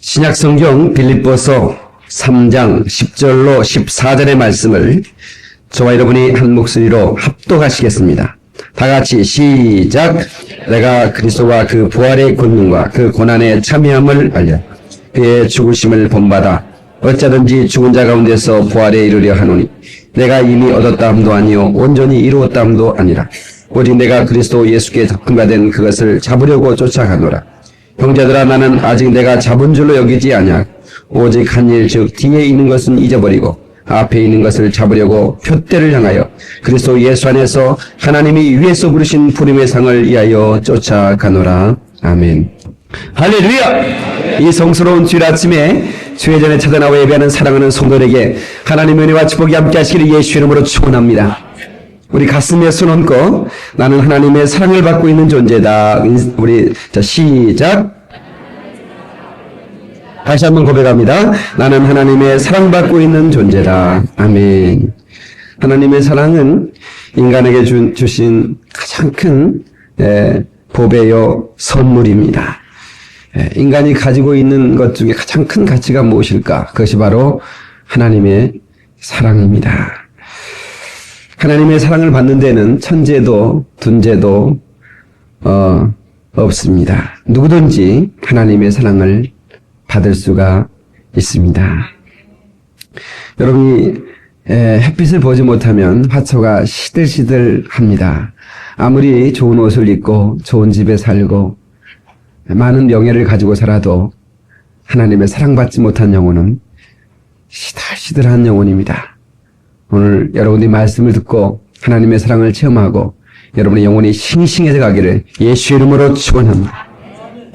신약성경 빌립보서 3장 10절로 14절의 말씀을 저와 여러분이 한 목소리로 합독하시겠습니다. 다 같이 시작. 내가 그리스도와 그 부활의 권능과 그 고난의 참여함을 알려 그의 죽으심을 본받아 어찌하든지 죽은 자 가운데서 부활에 이르려 하노니 내가 이미 얻었다 함도 아니요 온전히 이루었다 함도 아니라 오직 내가 그리스도 예수께 접근받은 그것을 잡으려고 쫓아가노라. 형제들아, 나는 아직 내가 잡은 줄로 여기지 아니하 오직 한 일 즉 뒤에 있는 것은 잊어버리고 앞에 있는 것을 잡으려고 표대를 향하여 그리스도 예수 안에서 하나님이 위에서 부르신 부름의 상을 위하여 쫓아가노라. 아멘. 할렐루야! 이 성스러운 주일 아침에 주의 전에 찾아나와 예배하는 사랑하는 성도들에게 하나님의 은혜와 축복이 함께 하시기를 예수 이름으로 축원합니다. 우리 가슴에 손 얹고 나는 하나님의 사랑을 받고 있는 존재다. 우리 시작. 다시 한번 고백합니다. 나는 하나님의 사랑받고 있는 존재다. 아멘. 하나님의 사랑은 인간에게 주신 가장 큰 보배요 선물입니다. 인간이 가지고 있는 것 중에 가장 큰 가치가 무엇일까? 그것이 바로 하나님의 사랑입니다. 하나님의 사랑을 받는 데는 천재도 둔재도 없습니다. 누구든지 하나님의 사랑을 받을 수가 있습니다. 여러분이 햇빛을 보지 못하면 화초가 시들시들합니다. 아무리 좋은 옷을 입고 좋은 집에 살고 많은 명예를 가지고 살아도 하나님의 사랑받지 못한 영혼은 시들시들한 영혼입니다. 오늘 여러분들이 말씀을 듣고 하나님의 사랑을 체험하고 여러분의 영혼이 싱싱해져 가기를 예수 이름으로 축원합니다.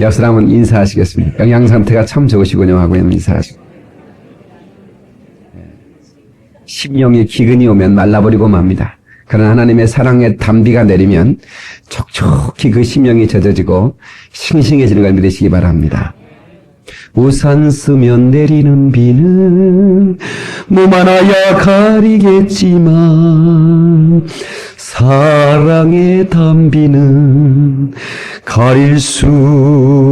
옆 사람은 인사하시겠습니다. 영양 상태가 참 좋으시군요 하고 인사하시고. 심령이 기근이 오면 말라버리고 맙니다. 그러나 하나님의 사랑의 단비가 내리면 촉촉히 그 심령이 젖어지고 싱싱해지는 걸 믿으시기 바랍니다. 우산 쓰면 내리는 비는 몸 하나야 가리겠지만 사랑의 단비는 가릴 수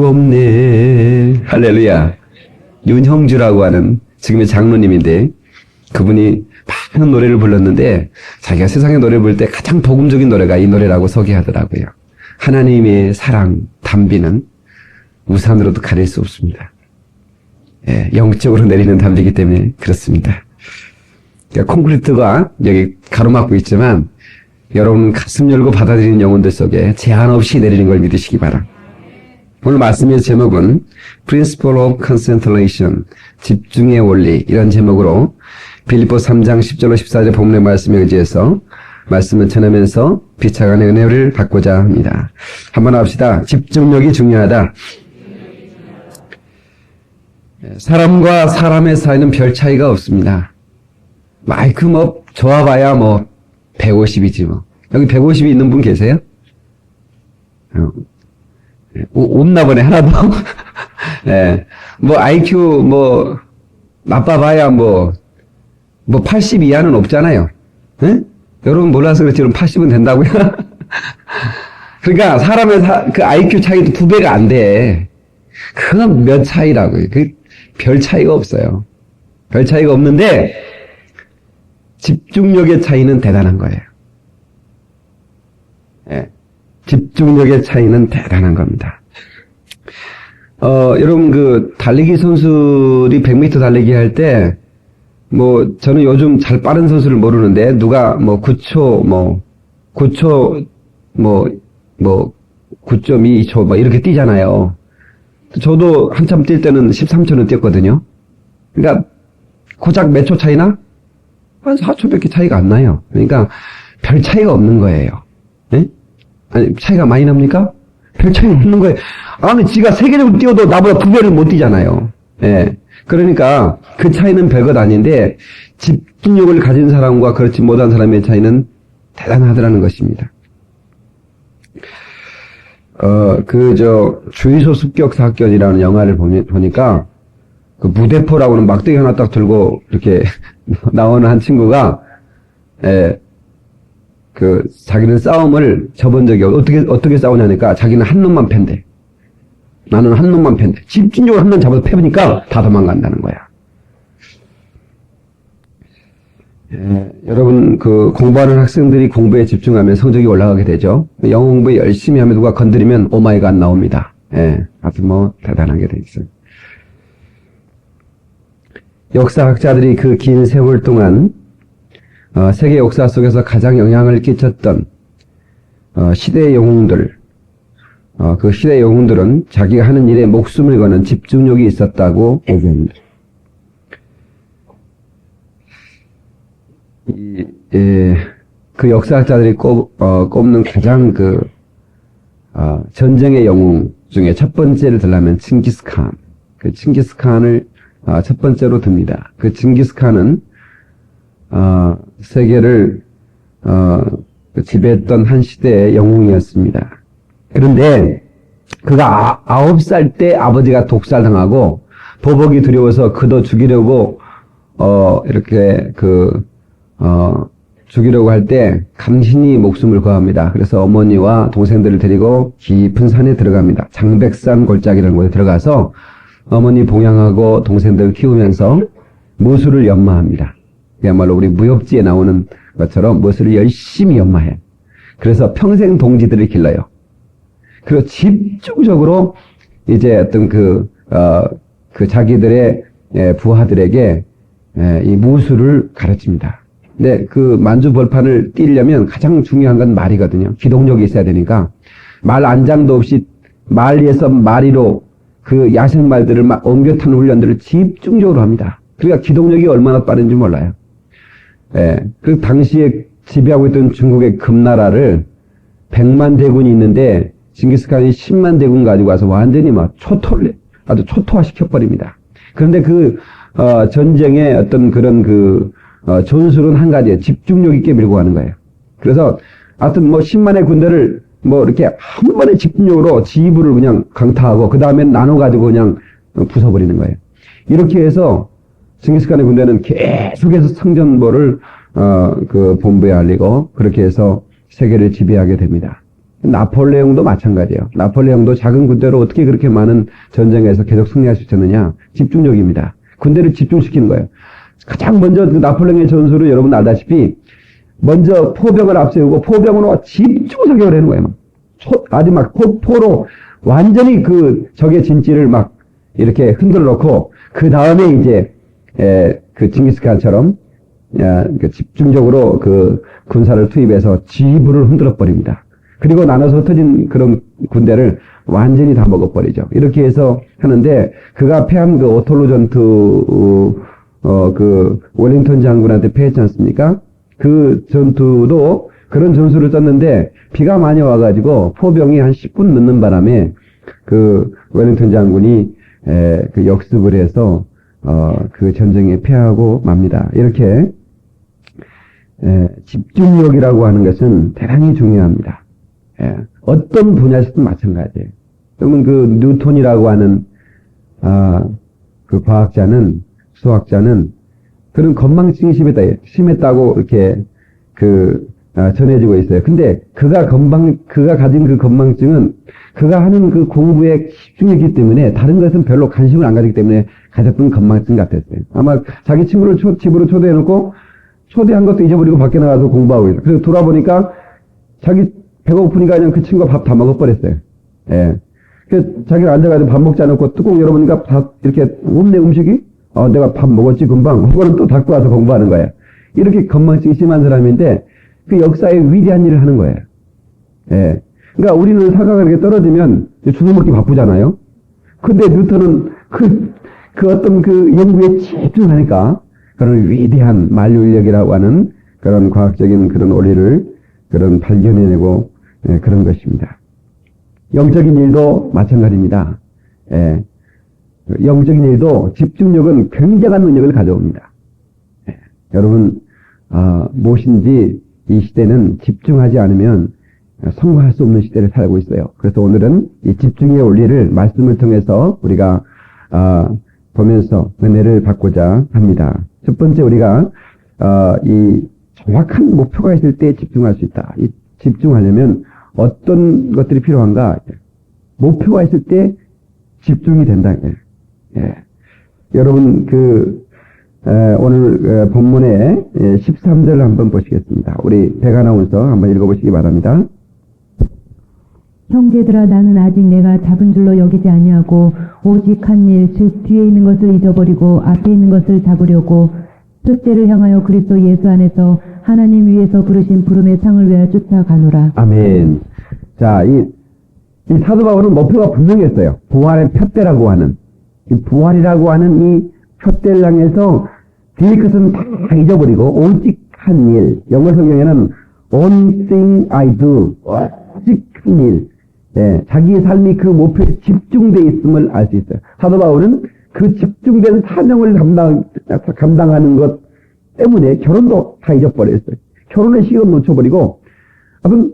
없네. 할렐루야. 윤형주라고 하는 지금의 장로님인데 그분이 많은 노래를 불렀는데 자기가 세상에 노래 부를 때 가장 복음적인 노래가 이 노래라고 소개하더라고요. 하나님의 사랑 단비는 우산으로도 가릴 수 없습니다. 영적으로 내리는 단비이기 때문에 그렇습니다. 그러니까 콘크리트가 여기 가로막고 있지만 여러분 가슴 열고 받아들이는 영혼들 속에 제한 없이 내리는 걸 믿으시기 바랍니다. 오늘 말씀의 제목은 Principle of Concentration, 집중의 원리, 이런 제목으로 빌립보 3장 10절로 14절 본문의 말씀에 의지해서 말씀을 전하면서 비차간의 은혜를 받고자 합니다. 한번 합시다. 집중력이 중요하다. 사람과 사람의 사이는 별 차이가 없습니다. 마이크 좋아봐야 150이지 뭐. 여기 150이 있는 분 계세요? 없나 보네, 하나도. IQ 나빠봐야 80 이하는 없잖아요. 여러분 몰라서 그렇지, 그럼 80은 된다고요? 그러니까 사람의 그 IQ 차이도 2배가 안 돼. 그건 몇 차이라고요. 별 차이가 없어요. 별 차이가 없는데 집중력의 차이는 대단한 거예요. 집중력의 차이는 대단한 겁니다. 여러분 달리기 선수들이 100m 달리기 할 때 저는 요즘 잘 빠른 선수를 모르는데 누가 9초 9.22초 이렇게 뛰잖아요. 저도 한참 뛸 때는 13초는 뛰었거든요. 그러니까 고작 몇 초 차이나? 한 4초밖에 차이가 안 나요. 그러니까 별 차이가 없는 거예요. 아니, 차이가 많이 납니까? 별 차이가 없는 거예요. 아니, 지가 세계적으로 뛰어도 나보다 2배를 못 뛰잖아요. 그러니까 그 차이는 별것 아닌데 집중력을 가진 사람과 그렇지 못한 사람의 차이는 대단하더라는 것입니다. 주의소 습격 사건이라는 영화를 보니까 그 무대포라고는 막대기 하나 딱 들고 이렇게 나오는 한 친구가 자기는 싸움을 접은 적이 어떻게 싸우냐니까 자기는 한 놈만 팬대. 나는 한 놈만 팬다. 집중적으로 한 놈 잡아서 패보니까 다 도망간다는 거야. 여러분, 공부하는 학생들이 공부에 집중하면 성적이 올라가게 되죠. 영어 공부 열심히 하면 누가 건드리면 오마이갓 나옵니다. 아주 대단하게 돼 있어요. 역사학자들이 그 긴 세월 동안 세계 역사 속에서 가장 영향을 끼쳤던 시대의 영웅들, 그 시대의 영웅들은 자기가 하는 일에 목숨을 거는 집중력이 있었다고 얘기합니다. 그 역사학자들이 꼽는 가장 전쟁의 영웅 중에 첫 번째를 들라면 칭기스칸. 그 칭기스칸을 첫 번째로 듭니다. 그 칭기스칸은 세계를 지배했던 한 시대의 영웅이었습니다. 그런데 그가 9살 때 아버지가 독살당하고 보복이 두려워서 그도 죽이려고 이렇게 죽이려고 할 때 감신이 목숨을 구합니다. 그래서 어머니와 동생들을 데리고 깊은 산에 들어갑니다. 장백산 골짜기라는 곳에 들어가서 어머니 봉양하고 동생들을 키우면서 무술을 연마합니다. 그야말로 우리 무협지에 나오는 것처럼 무술을 열심히 연마해. 그래서 평생 동지들을 길러요. 그리고 집중적으로 이제 어떤 자기들의 부하들에게 이 무술을 가르칩니다. 근데 그 만주벌판을 뛰려면 가장 중요한 건 말이거든요. 기동력이 있어야 되니까 말 안장도 없이 말 위에서 마리로 그 야생말들을 막 옮겨 타는 훈련들을 집중적으로 합니다. 그러니까 기동력이 얼마나 빠른지 몰라요. 그 당시에 지배하고 있던 중국의 금나라를 100만 대군이 있는데 징기스칸이 10만 대군 가지고 와서 완전히 아주 초토화 시켜버립니다. 그런데 전쟁의 어떤 그런 전술은 한 가지예요. 집중력 있게 밀고 가는 거예요. 그래서 하여튼 10만의 군대를 이렇게 한 번에 집중력으로 지휘부를 그냥 강타하고 그 다음에 나눠가지고 그냥 부숴버리는 거예요. 이렇게 해서 징기스칸의 군대는 계속해서 성전보를 본부에 알리고 그렇게 해서 세계를 지배하게 됩니다. 나폴레옹도 마찬가지예요. 나폴레옹도 작은 군대로 어떻게 그렇게 많은 전쟁에서 계속 승리할 수 있었느냐? 집중력입니다. 군대를 집중시키는 거예요. 가장 먼저 나폴레옹의 전술을 여러분 알다시피 먼저 포병을 앞세우고 포병으로 집중 사격을 하는 거예요. 아주 포로 완전히 적의 진지를 이렇게 흔들어 놓고 그 다음에 이제 징기스칸처럼 집중적으로 군사를 투입해서 지휘부를 흔들어 버립니다. 그리고 나눠서 흩어진 그런 군대를 완전히 다 먹어버리죠. 이렇게 해서 하는데 그가 패한 오톨로 전투 웰링턴 장군한테 패했지 않습니까? 그 전투도 그런 전술을 썼는데 비가 많이 와가지고 포병이 한 10분 늦는 바람에 웰링턴 장군이 역습을 해서 그 전쟁에 패하고 맙니다. 이렇게 집중력이라고 하는 것은 대단히 중요합니다. 어떤 분야에서도 마찬가지예요. 그러면 뉴턴이라고 하는 과학자는 수학자는 그런 건망증이 심했다고 이렇게 전해지고 있어요. 근데 그가 가진 그 건망증은 그가 하는 공부에 집중했기 때문에 다른 것은 별로 관심을 안 가지기 때문에 가졌던 건망증 같았어요. 아마 자기 친구를 집으로 초대해놓고 초대한 것도 잊어버리고 밖에 나가서 공부하고 있어요. 그래서 돌아보니까 자기 배가 고프니까 그냥 그 친구가 밥 다 먹어버렸어요. 그래서 자기가 앉아가지고 밥 먹지 않고 뚜껑 열어보니까 밥 이렇게 없네 음식이? 내가 밥 먹었지 금방. 그거는 또 닫고 와서 공부하는 거예요. 이렇게 건망증이 심한 사람인데 그 역사에 위대한 일을 하는 거예요. 그러니까 우리는 사과가 이렇게 떨어지면 주워 먹기 바쁘잖아요. 근데 뉴턴은 어떤 연구에 집중하니까 그런 위대한 만류인력이라고 하는 그런 과학적인 그런 원리를 발견해내고 그런 것입니다. 영적인 일도 마찬가지입니다. 영적인 일도 집중력은 굉장한 능력을 가져옵니다. 여러분 무엇인지 이 시대는 집중하지 않으면 성공할 수 없는 시대를 살고 있어요. 그래서 오늘은 이 집중의 원리를 말씀을 통해서 우리가 보면서 은혜를 받고자 합니다. 첫 번째 우리가 이 정확한 목표가 있을 때 집중할 수 있다. 이 집중하려면 어떤 것들이 필요한가? 목표가 있을 때 집중이 된다. 예. 여러분, 오늘 본문의 13절 한번 보시겠습니다. 우리 백아나운서 한번 읽어보시기 바랍니다. 형제들아, 나는 아직 내가 잡은 줄로 여기지 아니하고 오직 한 일, 즉 뒤에 있는 것을 잊어버리고 앞에 있는 것을 잡으려고 첫째를 향하여 그리스도 예수 안에서 하나님 위에서 부르신 부름의 상을 위하여 쫓아가노라. 아멘. 자, 이 사도 바울은 목표가 분명했어요. 부활의 표대라고 하는, 이 부활이라고 하는 이 표대를 향해서 뒤의 것은 다 잊어버리고 오직 한 일, 영어 성경에는 one thing I do, 오직 한 일, 예, 자기의 삶이 그 목표에 집중되어 있음을 알 수 있어요. 사도 바울은 그 집중된 사명을 감당하는 것 때문에 결혼도 다 잊어버렸어요. 결혼의 시간 놓쳐버리고, 아무튼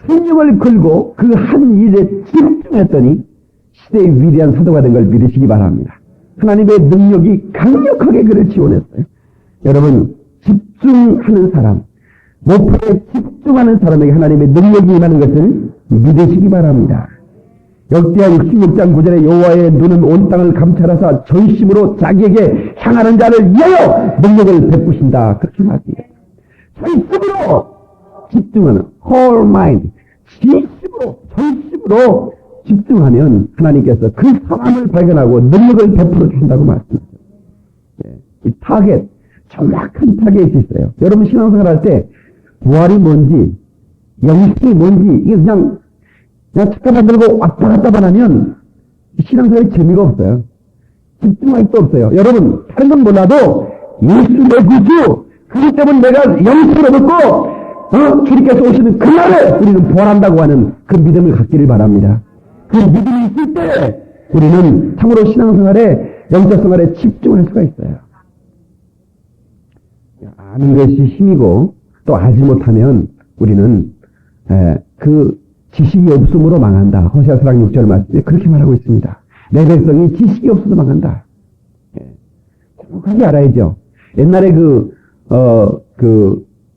생명을 걸고 그 한 일에 집중했더니 시대의 위대한 사도가 된 걸 믿으시기 바랍니다. 하나님의 능력이 강력하게 그를 지원했어요. 여러분, 집중하는 사람, 목표에 집중하는 사람에게 하나님의 능력이 임하는 것을 믿으시기 바랍니다. 역대하 66장 9절에 여호와의 눈은 온 땅을 감찰하사 전심으로 자기에게 향하는 자를 위하여 능력을 베푸신다. 그렇게 말합니다. 전심으로 집중하는 whole mind, 전심으로 집중하면 하나님께서 그 사람을 발견하고 능력을 베풀어 주신다고 말씀하셨어요. 이 타겟, 정확한 타겟이 있어요. 여러분 신앙생활 할 때 부활이 뭔지, 영생이 뭔지, 이게 그냥 착각 만들고 왔다 갔다만 하면 신앙생활이 재미가 없어요. 집중할 게 없어요. 여러분, 다른 건 몰라도 예수 내 구주, 그것 때문에 내가 영생을 얻고, 주님께서 오시는 그날에 우리는 부활한다고 하는 그 믿음을 갖기를 바랍니다. 그 믿음이 있을 때 우리는 참으로 신앙생활에, 영적 생활에 집중할 수가 있어요. 아는 것이 힘이고 또 알지 못하면 우리는 그 지식이 없음으로 망한다. 호세아서 6절 말씀에 그렇게 말하고 있습니다. 내 백성이 지식이 없어서 망한다. 정확하게 알아야죠. 옛날에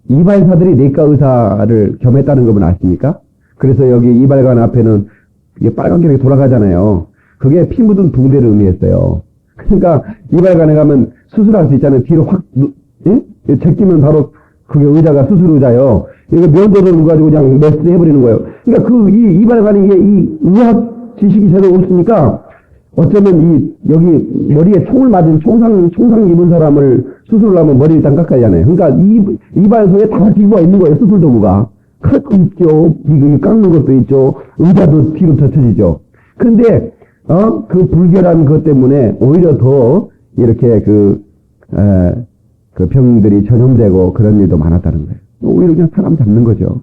이발사들이 내과 의사를 겸했다는 것은 아십니까? 그래서 여기 이발관 앞에는 이게 빨간 게 돌아가잖아요. 그게 피 묻은 붕대를 의미했어요. 그러니까 이발관에 가면 수술할 수 있잖아요. 뒤로 확 제끼면 바로 그게 의자가 수술 의자요. 이거 면도를 가지고 그냥 메스 해버리는 거예요. 그러니까 이 이발관이 이 의학 지식이 제대로 없으니까 어쩌면 여기 머리에 총을 맞은 총상 입은 사람을 수술을 하면 머리를 일단 깎아야 하잖아요. 그러니까 이발소에 다 기구가 있는 거예요. 수술 도구가. 칼도 있죠. 이거 깎는 것도 있죠. 의자도 뒤로 젖혀지죠. 그런데 그 불결한 것 때문에 오히려 더 이렇게 그 병들이 전염되고 그런 일도 많았다는 거예요. 오히려 그냥 사람 잡는 거죠.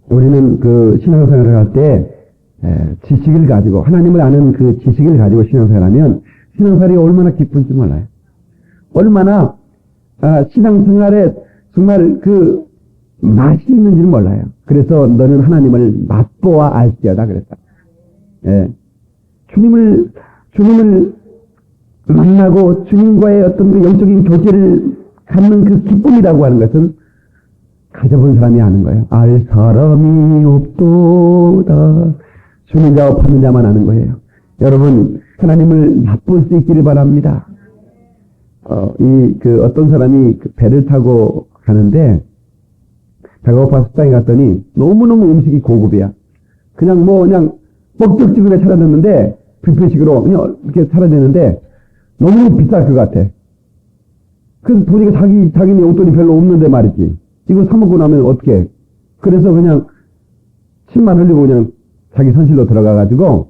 우리는 그 신앙생활을 할 때 지식을 가지고, 하나님을 아는 그 지식을 가지고 신앙생활하면 신앙생활이 얼마나 기쁜지 몰라요. 얼마나 신앙생활에 정말 그 맛이 있는지는 몰라요. 그래서 너는 하나님을 맛보아 알지어다 그랬다. 주님을 만나고 주님과의 어떤 그 영적인 교제를 갖는 그 기쁨이라고 하는 것은 가져본 사람이 아는 거예요. 알 사람이 없도다. 주는 자와 파는 자만 아는 거예요. 여러분, 하나님을 맛볼 수 있기를 바랍니다. 어떤 사람이 배를 타고 가는데, 배가 고파 식당에 갔더니 너무너무 음식이 고급이야. 그냥 먹적지근하게 차려냈는데, 뷔페식으로 그냥 이렇게 차려냈는데, 너무 비쌀 것 같아. 그래서 보니까 자기는 용돈이 별로 없는데 말이지. 이거 사먹고 나면 어떡해. 그래서 그냥 침만 흘리고 그냥 자기 선실로 들어가가지고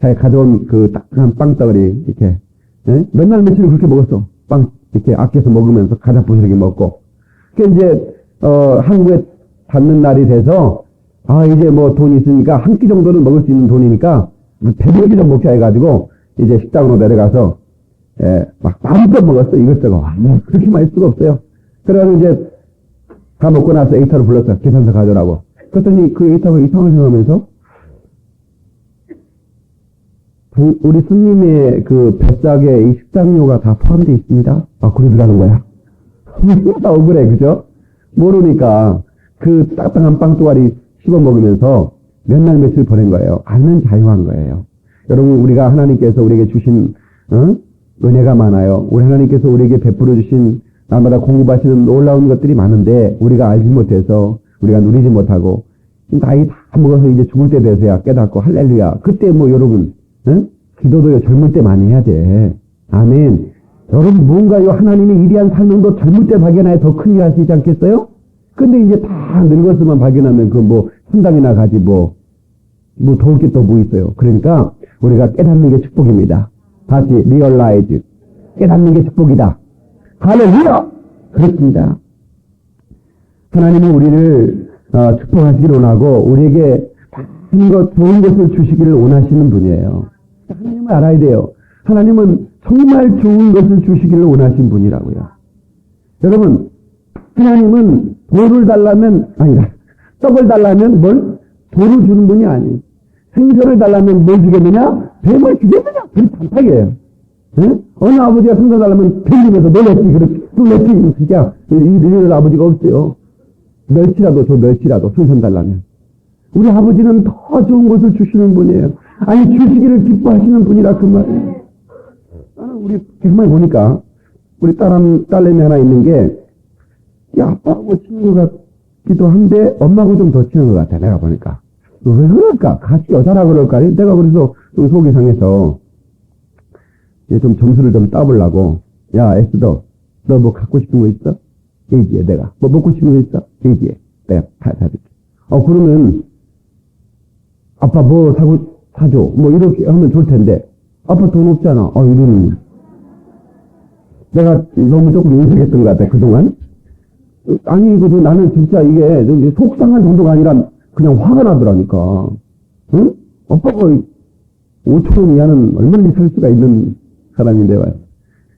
자기 가져온 그 따뜻한 빵덩어리 이렇게 몇 날 며칠 그렇게 먹었어. 빵 이렇게 아껴서 먹으면서 가자 부스러기 먹고. 그 이제 한국에 닿는 날이 돼서 이제 뭐 돈이 있으니까 한 끼 정도는 먹을 수 있는 돈이니까 배불리 좀 먹자 해가지고 이제 식당으로 내려가서 막 마음껏 먹었어. 이것저것. 그렇게 맛있을 수가 없어요. 그래가지고 이제 다 먹고 나서 에이터를 불렀어. 계산서 가져오라고. 그랬더니 그 에이터가 이상을 생각하면서 우리 스님의 그 뱃삭에 이 식당료가 다 포함되어 있습니다. 그러더라는 거야. 억울해, 그죠? 모르니까 그 따뜻한 빵 쪼가리 씹어 먹으면서 몇 날 며칠 보낸 거예요. 알면 자유한 거예요. 여러분, 우리가 하나님께서 우리에게 주신 은혜가 많아요. 우리 하나님께서 우리에게 베풀어 주신 날마다 공급하시는 놀라운 것들이 많은데 우리가 알지 못해서 우리가 누리지 못하고 나이 다 먹어서 이제 죽을 때 돼서야 깨닫고 할렐루야. 그때 뭐 여러분 기도도요 젊을 때 많이 해야 돼. 아멘. 여러분 뭔가요 하나님의 위대한 삶도 젊을 때 발견해야 더 큰 일 할 수 있지 않겠어요? 근데 이제 다 늙었으면 발견하면 그 뭐 천당이나 가지 뭐 도울 게 또 뭐 있어요. 그러니까 우리가 깨닫는 게 축복입니다. 다시 리얼라이즈. 깨닫는 게 축복이다. 할렐루야! 그렇습니다. 하나님은 우리를 축복하시기를 원하고 우리에게 많은 것, 좋은 것을 주시기를 원하시는 분이에요. 하나님을 알아야 돼요. 하나님은 정말 좋은 것을 주시기를 원하신 분이라고요. 여러분, 하나님은 돌을 달라면, 아니다. 떡을 달라면 뭘? 돌을 주는 분이 아니에요. 생선을 달라면 뭘 주겠느냐? 뱀을 주겠느냐? 그게 단탁이에요. 네? 어느 아버지가 생선 달라면 뱀이면서 놀랬지, 그렇게, 놀랬지, 진짜. 이런 아버지가 없어요. 멸치라도 줘, 멸치라도, 생선 달라면. 우리 아버지는 더 좋은 것을 주시는 분이에요. 아니, 주시기를 기뻐하시는 분이라 그 말이에요. 나는 우리 정말 보니까, 우리 딸내미 하나 있는 게, 아빠하고 친한 것 같기도 한데, 엄마하고 좀 더 친한 것 같아, 내가 보니까. 왜 그럴까? 같이 여자라 그럴까? 내가 그래서 좀 속이 상해서, 얘 좀 점수를 좀 따보려고, 야, 에스더, 너 뭐 갖고 싶은 거 있어? 얘기해, 내가. 뭐 먹고 싶은 거 있어? 얘기해. 내가 다 사줄게. 그러면, 아빠 뭐 사줘. 뭐 이렇게 하면 좋을 텐데, 아빠 돈 없잖아. 이러는. 내가 너무 조금 인색했던 것 같아, 그동안. 아니, 나는 진짜 이게 속상한 정도가 아니라 그냥 화가 나더라니까. 응? 아빠가 5,000원 이하는 얼마나 살 수가 있는 사람인데 와요.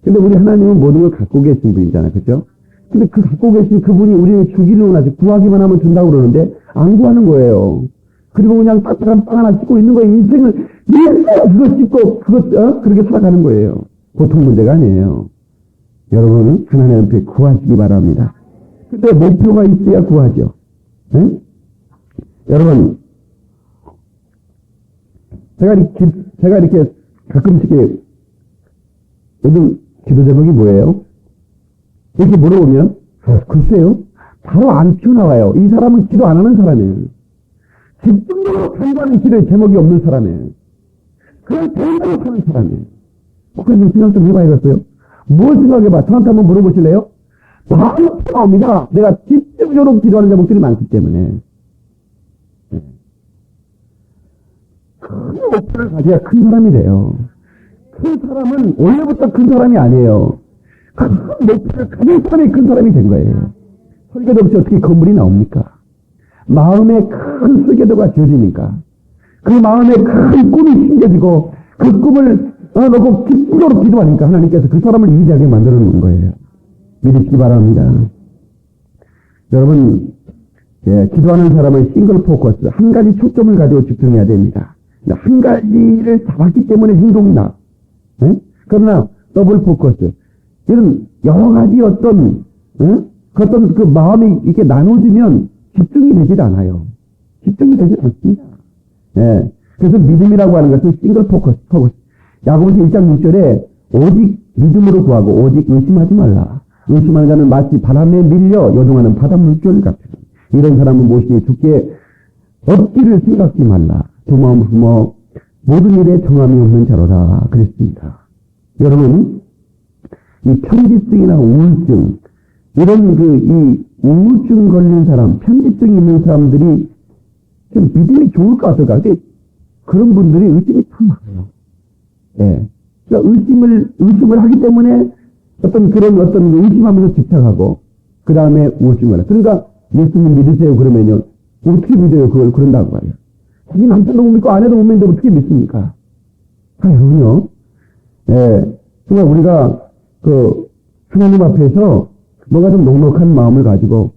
근데 우리 하나님은 모든 걸 갖고 계신 분이잖아요. 그죠? 근데 그 갖고 계신 그분이 우리를 주기를 원하지 구하기만 하면 준다고 그러는데 안 구하는 거예요. 그리고 그냥 딱딱한 빵 하나 찍고 있는 거예요. 인생을 위해서 그거 찍고 그렇게 살아가는 거예요. 보통 문제가 아니에요. 여러분은 하나님 앞에 구하시기 바랍니다. 근데 목표가 있어야 구하죠. 네? 여러분, 제가 이렇게 가끔씩 요즘 기도 제목이 뭐예요? 이렇게 물어보면 글쎄요, 바로 안 튀어나와요. 이 사람은 기도 안 하는 사람이에요. 집중적으로 간구하는 기도의 제목이 없는 사람이에요. 그냥 대응하고 사는 사람이에요. 그래서 생각 좀 해봐야겠어요. 뭘 생각해봐. 저한테 한번 물어보실래요? 바로 나옵니다. 내가 집중적으로 기도하는 제목들이 많기 때문에. 큰 목표를 가져야 큰 사람이 돼요. 큰 사람은 원래부터 큰 사람이 아니에요. 큰 목표를 가진 사람이 큰 사람이 된 거예요. 설계도 없이 어떻게 건물이 나옵니까? 마음에 큰 설계도가 지어지니까 그 마음에 큰 꿈이 심겨지고 그 꿈을 놓고 집중적으로 기도하니까 하나님께서 그 사람을 위대하게 만들어 놓은 거예요. 믿으시기 바랍니다. 여러분, 기도하는 사람은 싱글 포커스, 한 가지 초점을 가지고 집중해야 됩니다. 한 가지를 잡았기 때문에 행동이 나. 그러나 더블 포커스, 이런 여러 가지 어떤 그 마음이 이렇게 나눠지면 집중이 되질 않아요. 집중이 되질 않습니다. 그래서 믿음이라고 하는 것은 싱글 포커스. 야고보서 1장 6절에 오직 믿음으로 구하고 오직 의심하지 말라. 의심하는 자는 마치 바람에 밀려 요동하는 바다 물결 같아. 이런 사람은 무엇이니 죽게 없기를 생각지 말라. 두 마음 품어 모든 일에 정함이 없는 자로다. 그랬습니다. 여러분, 이 편집증이나 우울증, 이런 이 우울증 걸린 사람, 편집증이 있는 사람들이 좀 믿음이 좋을까 어떨까? 그런 분들이 의심이 참 많아요. 그러니까 의심을 하기 때문에 어떤 의심하면서 집착하고, 그 다음에 우울증 걸려. 그러니까 예수님 믿으세요. 그러면요. 어떻게 믿어요? 그걸 그런다고 말이에요. 자기 남편도 못 믿고 아내도 못 믿는데 어떻게 믿습니까? 여러분요. 정말 우리가 하나님 앞에서 뭔가 좀 넉넉한 마음을 가지고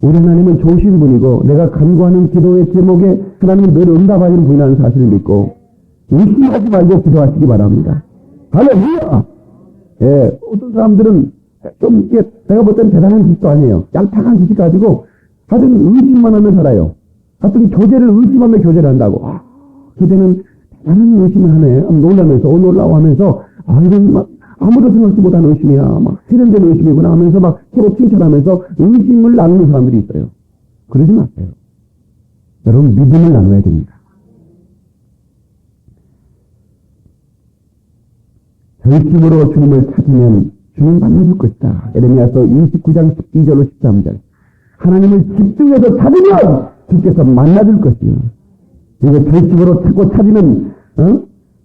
우리 하나님은 좋으신 분이고 내가 간구하는 기도의 제목에 하나님은 늘 응답하시는 분이라는 사실을 믿고 의심하지 말고 기도하시기 바랍니다. 할렐루야! 어떤 사람들은 좀 내가 볼 땐 대단한 짓도 아니에요. 얄팍한 짓을 가지고 하여튼 의심만 하며 살아요. 하여튼 교제를 의심하며 교제를 한다고. 교제는 하나님 의심을 하네. 놀라면서, 놀라워 하면서, 이건 막, 아무도 생각지 못한 의심이야. 막, 세련된 의심이구나 하면서 막, 서로 칭찬하면서 의심을 나누는 사람들이 있어요. 그러지 마세요. 여러분, 믿음을 나눠야 됩니다. 절심으로 주님을 찾으면 주님 만나줄 것이다. 에레미야서 29장 12절로 13절. 하나님을 집중해서 찾으면 주께서 만나줄 것이요. 그리고 절심으로 찾으면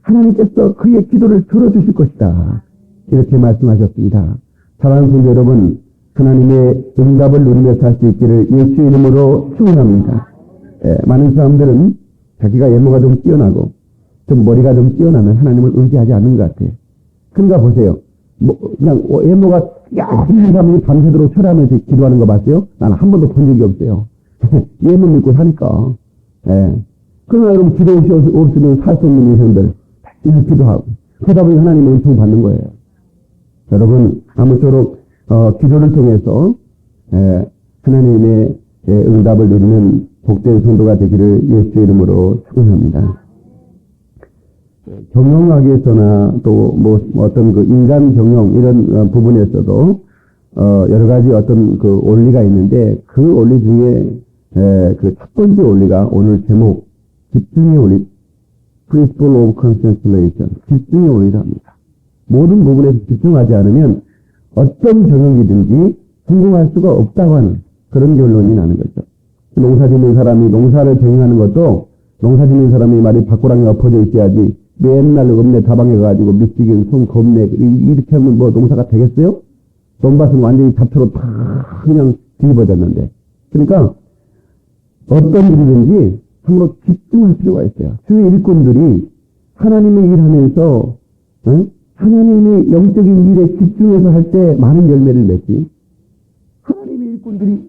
하나님께서 그의 기도를 들어주실 것이다. 이렇게 말씀하셨습니다. 사랑하는 성도 여러분, 하나님의 응답을 누리며 살 수 있기를 예수의 이름으로 축원합니다. 많은 사람들은 자기가 외모가 좀 뛰어나고 좀 머리가 좀 뛰어나면 하나님을 의지하지 않는 것 같아요. 그러니까 보세요. 그냥 외모가 뛰어난 사람이 밤새도록 철하면서 기도하는 거 봤어요? 나는 한 번도 본 적이 없어요. 외모 믿고 사니까. 그러나 여러분 기도 없으면 살 수 없는 인생들 기도하고 그러다 보니 하나님의 은총 받는 거예요. 여러분 아무쪼록 기도를 통해서 하나님의 응답을 누리는 복된 성도가 되기를 예수의 이름으로 축원합니다. 경영학에서나 또 뭐 어떤 그 인간 경영 이런 부분에서도 여러 가지 어떤 그 원리가 있는데 그 원리 중에 그 첫 번째 원리가 오늘 제목 집중의 원리 Principle of Concentration 집중의 원리랍니다. 모든 부분에서 집중하지 않으면 어떤 경영이든지 성공할 수가 없다고 하는 그런 결론이 나는 거죠. 농사 짓는 사람이 농사를 경영하는 것도 농사 짓는 사람이 말이 바꾸랑이가 퍼져 있어야지 맨날 읍내 다방에 가가지고 미치긴 손 겁내 이렇게 하면 뭐 농사가 되겠어요? 논밭은 완전히 잡초로 다 그냥 뒤집어졌는데. 그러니까 어떤 일이든지 참으로 집중할 필요가 있어요. 주의 일꾼들이 하나님의 일하면서 하나님의 영적인 일에 집중해서 할 때 많은 열매를 맺지. 하나님의 일꾼들이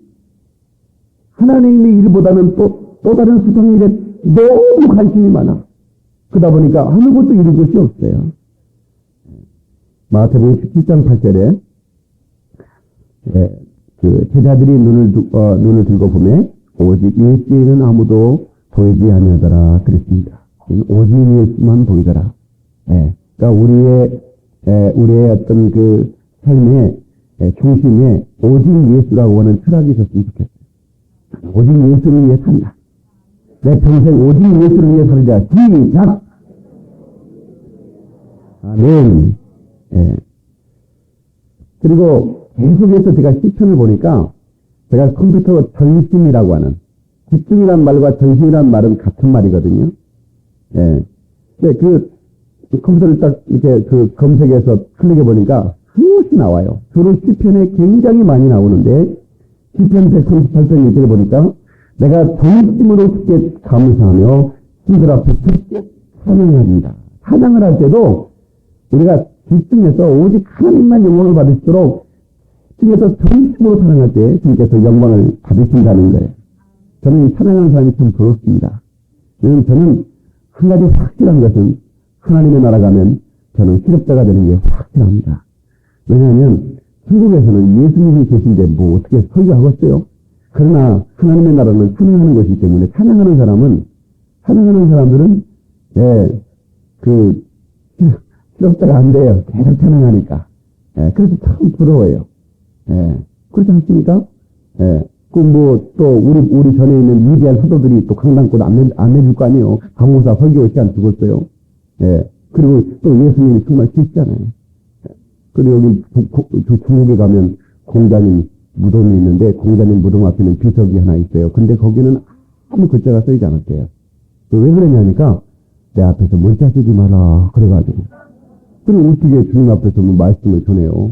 하나님의 일보다는 또 다른 수상 일에 너무 관심이 많아. 그러다 보니까 아무것도 이룰 것이 없어요. 마태복음 17장 8절에 그 제자들이 눈을 들고 보매 오직 예수에는 아무도 보이지 아니하더라 그랬습니다. 오직 예수만 보이더라. 그러니까 우리의 어떤 그 삶의 중심에 오직 예수라고 하는 철학이 있었으면 좋겠어요. 오직 예수를 위해 산다. 내 평생 오직 예수를 위해 살자. 시작! 아멘. 그리고 계속해서 제가 시편을 보니까 제가 컴퓨터 전심이라고 하는 집중이란 말과 전심이란 말은 같은 말이거든요. 근데 그 컴퓨터를 딱 이렇게 그 검색해서 클릭해 보니까 수없이 나와요. 주로 시편에 굉장히 많이 나오는데 시편 138편 1절에 보니까 내가 전심으로 주께 감사하며 신들 앞에 주께 찬양합니다. 찬양을 할 때도 우리가 집중해서 오직 하나님만 영광을 받으시도록 집중해서 전심으로 찬양할 때 주님께서 영광을 받으신다는 거예요. 저는 이 찬양하는 사람이 참 부럽습니다. 왜냐하면 저는 한 가지 확실한 것은 하나님의 나라 가면 저는 실업자가 되는 게 확실합니다. 왜냐하면 한국에서는 예수님이 계신데 뭐 어떻게 설교하겠어요? 그러나 하나님의 나라는 찬양하는 것이기 때문에 찬양하는 사람들은 그 실업자가 안 돼요. 계속 찬양하니까. 그래서 참 부러워요. 그렇지 않습니까? 또 우리 전에 있는 위대한 사도들이 또 강단권 안 내줄 거 아니에요. 강호사 설교 시간 죽었어요. 그리고 또 예수님이 정말 계시잖아요. 그리고 여기 중국에 가면 공자님 무덤이 있는데 공자님 무덤 앞에는 비석이 하나 있어요. 근데 거기는 아무 글자가 쓰이지 않았대요. 왜 그러냐니까 내 앞에서 문자 쓰지 마라 그래가지고. 그럼 어떻게 주님 앞에서 말씀을 전해요.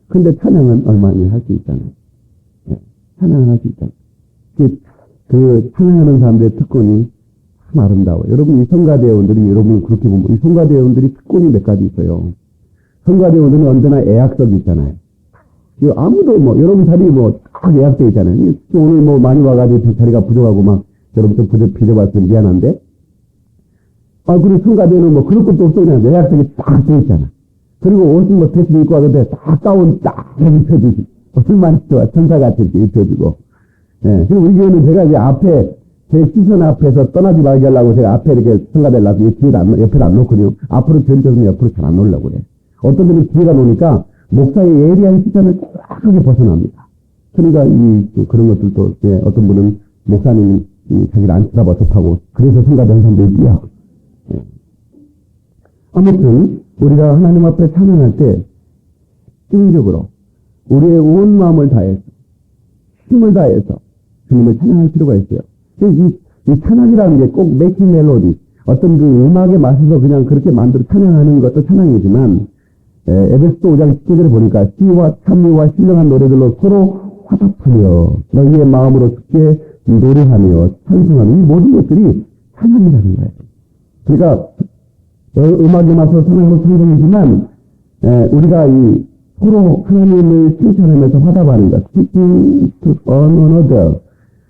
근데 찬양은 얼마나 할 수 있잖아요. 찬양을 할 수 있잖아요. 그 찬양하는 사람들의 특권이 참 아름다워요. 여러분 이 성가대원들이 여러분 그렇게 보면 이 성가대원들이 특권이 몇 가지 있어요. 성가대원들은 언제나 예약석이 있잖아요. 아무도 여러분 자리 딱 예약돼 있잖아요. 오늘 많이 와가지고 자리가 부족하고 여러분 좀 비춰봤으면 미안한데. 그리고 성가대는 그럴 것도 없어 그냥 예약석이 딱 돼 있잖아. 그리고 옷은 드레스 입고 하는데 딱 가운 딱 입혀주지. 얼마나 좋아. 천사같이 이렇게 입혀주고. 그리고 우리 교회는 제가 이제 앞에 제 시선 앞에서 떠나지 말게 하려고 제가 앞에 이렇게 성가대를 놔서 옆에 안 놓거든요. 앞으로 견뎌서 옆으로 잘 안 놓으려고 그래. 어떤 데는 뒤에가 놓으니까 목사의 예리한 시선을 정확하게 벗어납니다. 그러니까 그런 것들도, 예, 어떤 분은 목사님이 자기를 안 쳐다봐 좋다고, 그래서 성가대 한 사람들이 뛰어. 예. 아무튼, 우리가 하나님 앞에 찬양할 때, 집중적으로, 우리의 온 마음을 다해서, 힘을 다해서, 주님을 찬양할 필요가 있어요. 이 찬양이라는 게 꼭 맥힌 멜로디, 어떤 그 음악에 맞춰서 그냥 그렇게 만들어 찬양하는 것도 찬양이지만, 에베소서 5장 10절에 보니까 시와 찬미와 신령한 노래들로 서로 화답하며 너희의 마음으로 주께 노래하며 찬송하며 이 모든 것들이 찬양이라는 거예요. 그러니까 음악에 맞춰서 찬양으로 찬송이지만 우리가 이 서로 하나님을 칭찬하면서 화답하는 것, speaking to one another,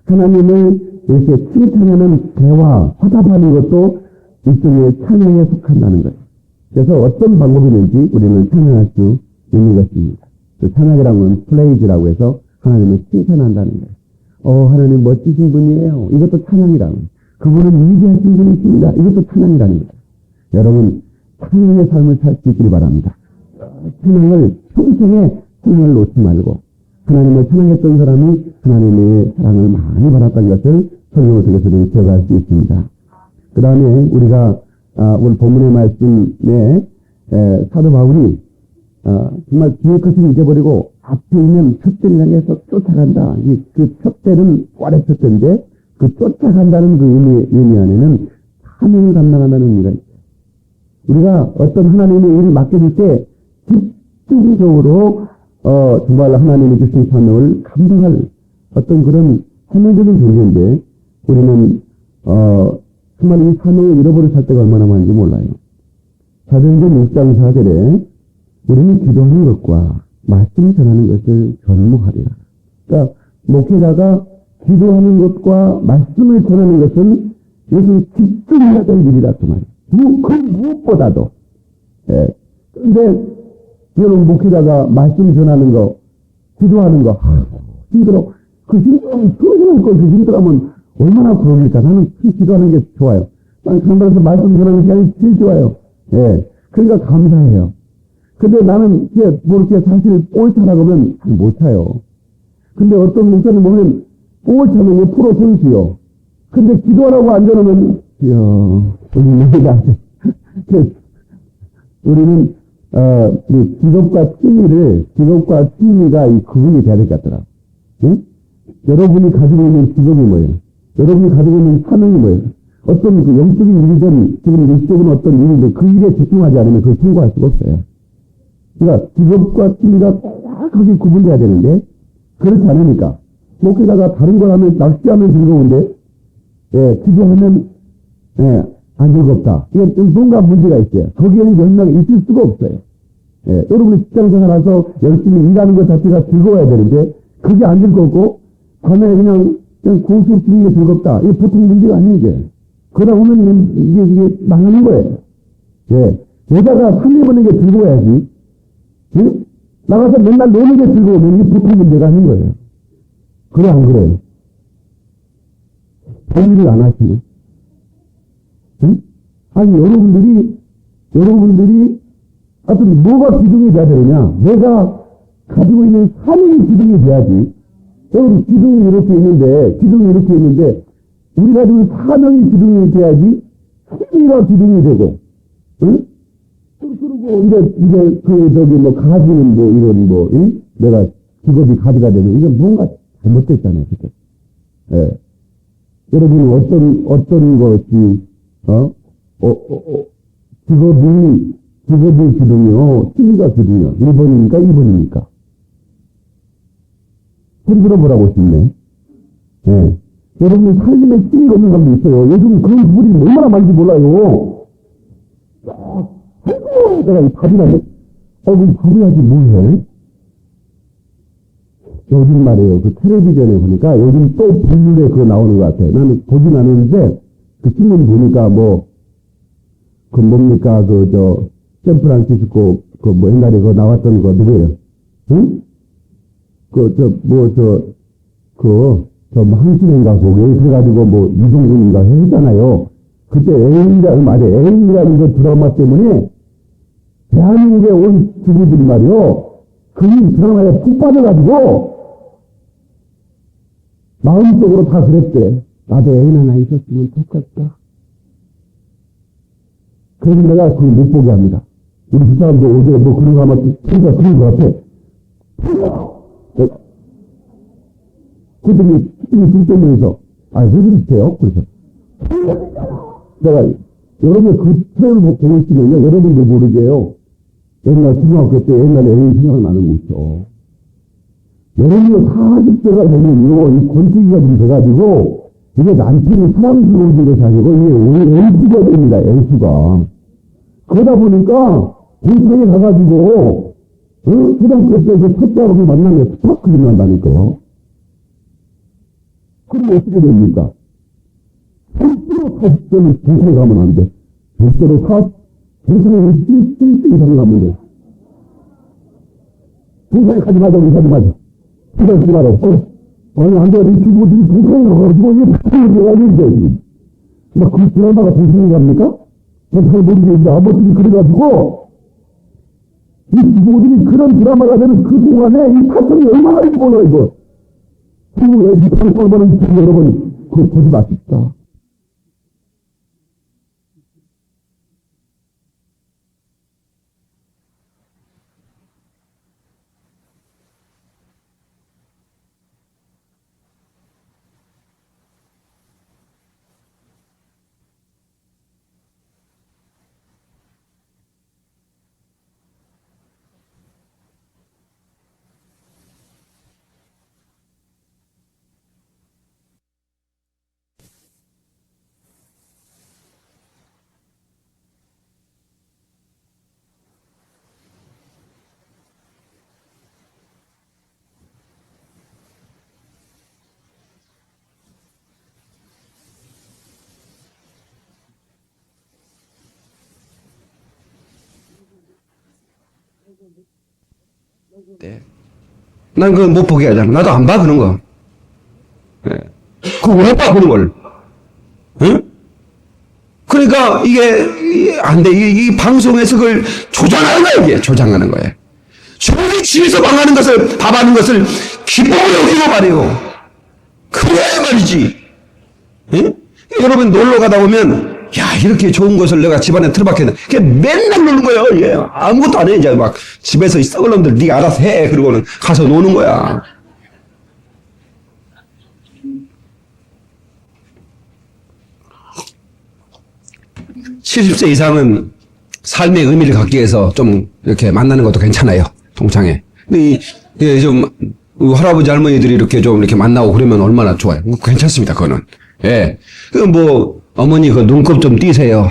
하나님을 이렇게 칭찬하는 대화, 화답하는 것도 일종의 찬양에 속한다는 거예요. 그래서 어떤 방법이 있는지 우리는 찬양할 수 있는 것입니다. 그 찬양이라는 건 프레이즈라고 해서 하나님을 칭찬한다는 거예요. 하나님 멋지신 분이에요. 이것도 찬양이라는 거예요. 그분은 위대하신 분이십니다. 이것도 찬양이라는 거예요. 여러분, 찬양의 삶을 살 수 있기를 바랍니다. 찬양을, 평생에 찬양을 놓지 말고 하나님을 찬양했던 사람이 하나님의 사랑을 많이 받았다는 것을 성경을 통해서 기억할 수 있습니다. 그 다음에 우리가 오늘 본문의 말씀에 사도 바울이 정말 뒤에 것을 잊어버리고 앞에 있는 푯대를 향해서 쫓아간다. 그 푯대는 꽈레 푯대인데 그 쫓아간다는 그 의미 안에는 사명을 감당한다는 의미가 있어요. 우리가 어떤 하나님의 일을 맡겨줄 때 집중적으로 정말 하나님이 주신 사명을 감당할 어떤 그런 사명적인 존재인데 우리는 정말 이 사명을 잃어버려 살 때가 얼마나 많은지 몰라요. 사도행전 6장 4절에 우리는 기도하는 것과 말씀을 전하는 것을 전무하리라. 그러니까 목회자가 기도하는 것과 말씀을 전하는 것은 이것은 집중해야 될 일이다 그 말이에요. 그 무엇보다도. 그런데 여러분 목회자가 말씀 전하는 거, 기도하는 거 힘들어. 그 힘들면 표현할 걸 그 힘들어하면 얼마나 그러니까 나는 기도하는 게 좋아요. 나는 강단에서 말씀 전하는 시간이 제일 좋아요. 예. 그러니까 감사해요. 근데 나는 이게 뭐 이렇게 사실 볼 차라고 하면 못 차요. 근데 어떤 목사님 보면 볼 차면 프로 선수요. 근데 기도하라고 앉아놓으면 우리는 직업과 취미가 이 구분이 돼야 될 것 같더라. 응? 여러분이 가지고 있는 직업이 뭐예요? 여러분이 가지고 있는 사명이 뭐예요? 어떤 그 영적인 일이든 지금 일적인 어떤 일인데 그 일에 집중하지 않으면 그걸 성공할 수가 없어요. 그러니까 직업과 취미가 정확하게 구분돼야 되는데 그렇지 않으니까 목회자가 다른 걸 하면 낚시하면 즐거운데 기도하면 안 즐겁다. 이건 뭔가 문제가 있어요. 거기에는 연락이 있을 수가 없어요. 여러분이 직장생활 와서 열심히 일하는 것 자체가 즐거워야 되는데 그게 안 즐겁고 밤에 그냥 고수 쓰는 게 즐겁다. 이게 보통 문제가 아니에요, 이게. 그러다 보면 이게 망하는 거예요. 여자가 살려보는 게 즐거워야지. 나가서 맨날 노는 게 즐거우면 이게 보통 문제가 아닌 거예요. 그래, 안 그래요? 본일을 안 하시네. 아니, 여러분들이 어떤 뭐가 기둥이 돼야 되느냐? 내가 가지고 있는 사명이 기둥이 돼야지. 여러분, 기둥이 이렇게 있는데, 우리 가지고 있는 사명이 기둥이 돼야지, 힘이가 기둥이 되고, 응? 그리고 이제 가지는 응? 내가 직업이 가지가 되면, 이게 뭔가 잘못됐잖아요, 그때. 여러분은 어떤 것이, 직업이 기둥이요, 취미가 기둥이요. 1번입니까? 2번입니까? 손 들어보라고 싶네. 여러분 삶에 취미가 없는 사람도 있어요. 요즘 그런 부분이 얼마나 많은지 몰라요. 아이고, 내가 이 밥이라네. 그럼 밥이야지 뭘 해? 요즘 말이에요. 그 텔레비전에 보니까 요즘 또 분류에 그거 나오는 것 같아요. 나는 보진 않았는데, 그 신문 보니까 뭡니까? 샌프란시스코, 옛날에 나왔던 거 누구예요? 응? 뭐 한신인가 거기에 그래가지고 뭐 이동근인가 했잖아요. 그때 애인이라는 그 드라마 때문에 대한민국에 온 주부들이 말이요. 그 드라마에 푹 빠져가지고 마음속으로 다 그랬대. 나도 애인 하나 있었으면 좋겠다. 그래서 내가 그걸 못 보게 합니다. 우리 그 사람도 어제 뭐 그런 거 하면 진짜 그런 거 같아. 그랬더니 둘째면서 왜 그러세요? 그래서 내가 여러분 그 프레임을 보고 있으면요. 여러분도 모르게요. 옛날 중학교 때 옛날에 애인 생각나는 거죠. 여러분이 40대가 되면요. 이 권투기가 좀 돼가지고 이게 남편이 사랑스러운 것이 아니고 이게 N수가 됩니다. N수가. 그러다 보니까 공장에 가가지고 초등학교 때 그 첫째하고 만나면 스파크를 만나니까. 그럼 어떻게 됩니까? 절대로 40대는 공장에 가면 안 돼. 절대로 공장에 1대 이상 가면 돼. 공장에 가지 마자. 공장에 가지 마라. 아니, 안 돼. 이 친구들이 공장에 가가지고 이게 박수를 들어가야 돼. 그 드라마가 공장에 갑니까? 잘 모르겠는데, 아무튼 그래가지고, 이 친구들이 그런 드라마가 되는 그 동안에 이 파통이 얼마나 있고 몰라, 이거. 친구가 이 방송을 보는 친구 여러분, 그거 보지 마십시다. 네. 난 그거 못 보게 하잖아. 나도 안 봐, 그런 거. 예. 그거 왜 봐, 그런 걸? 응? 그러니까 이게 안 돼. 이 방송에서 그걸 조장하는 거야, 이게. 조장하는 거예요. 저기 집에서 망하는 것을, 밥하는 것을 기쁨으로 여기고 말이에요. 그래야 말이지. 응? 여러분 놀러 가다 보면 야, 이렇게 좋은 것을 내가 집안에 틀어박혔네. 그냥 맨날 노는 거예요. 예. 아무것도 안 해. 이제 막 집에서 이 썩을 놈들 네가 알아서 해. 그러고는 가서 노는 거야. (70세) 이상은 삶의 의미를 갖기 위해서 좀 이렇게 만나는 것도 괜찮아요. 동창회. 근데 좀 할아버지 할머니들이 이렇게 좀 이렇게 만나고 그러면 얼마나 좋아요. 괜찮습니다. 그거는. 예. 그 어머니 그 눈곱 좀 띄세요.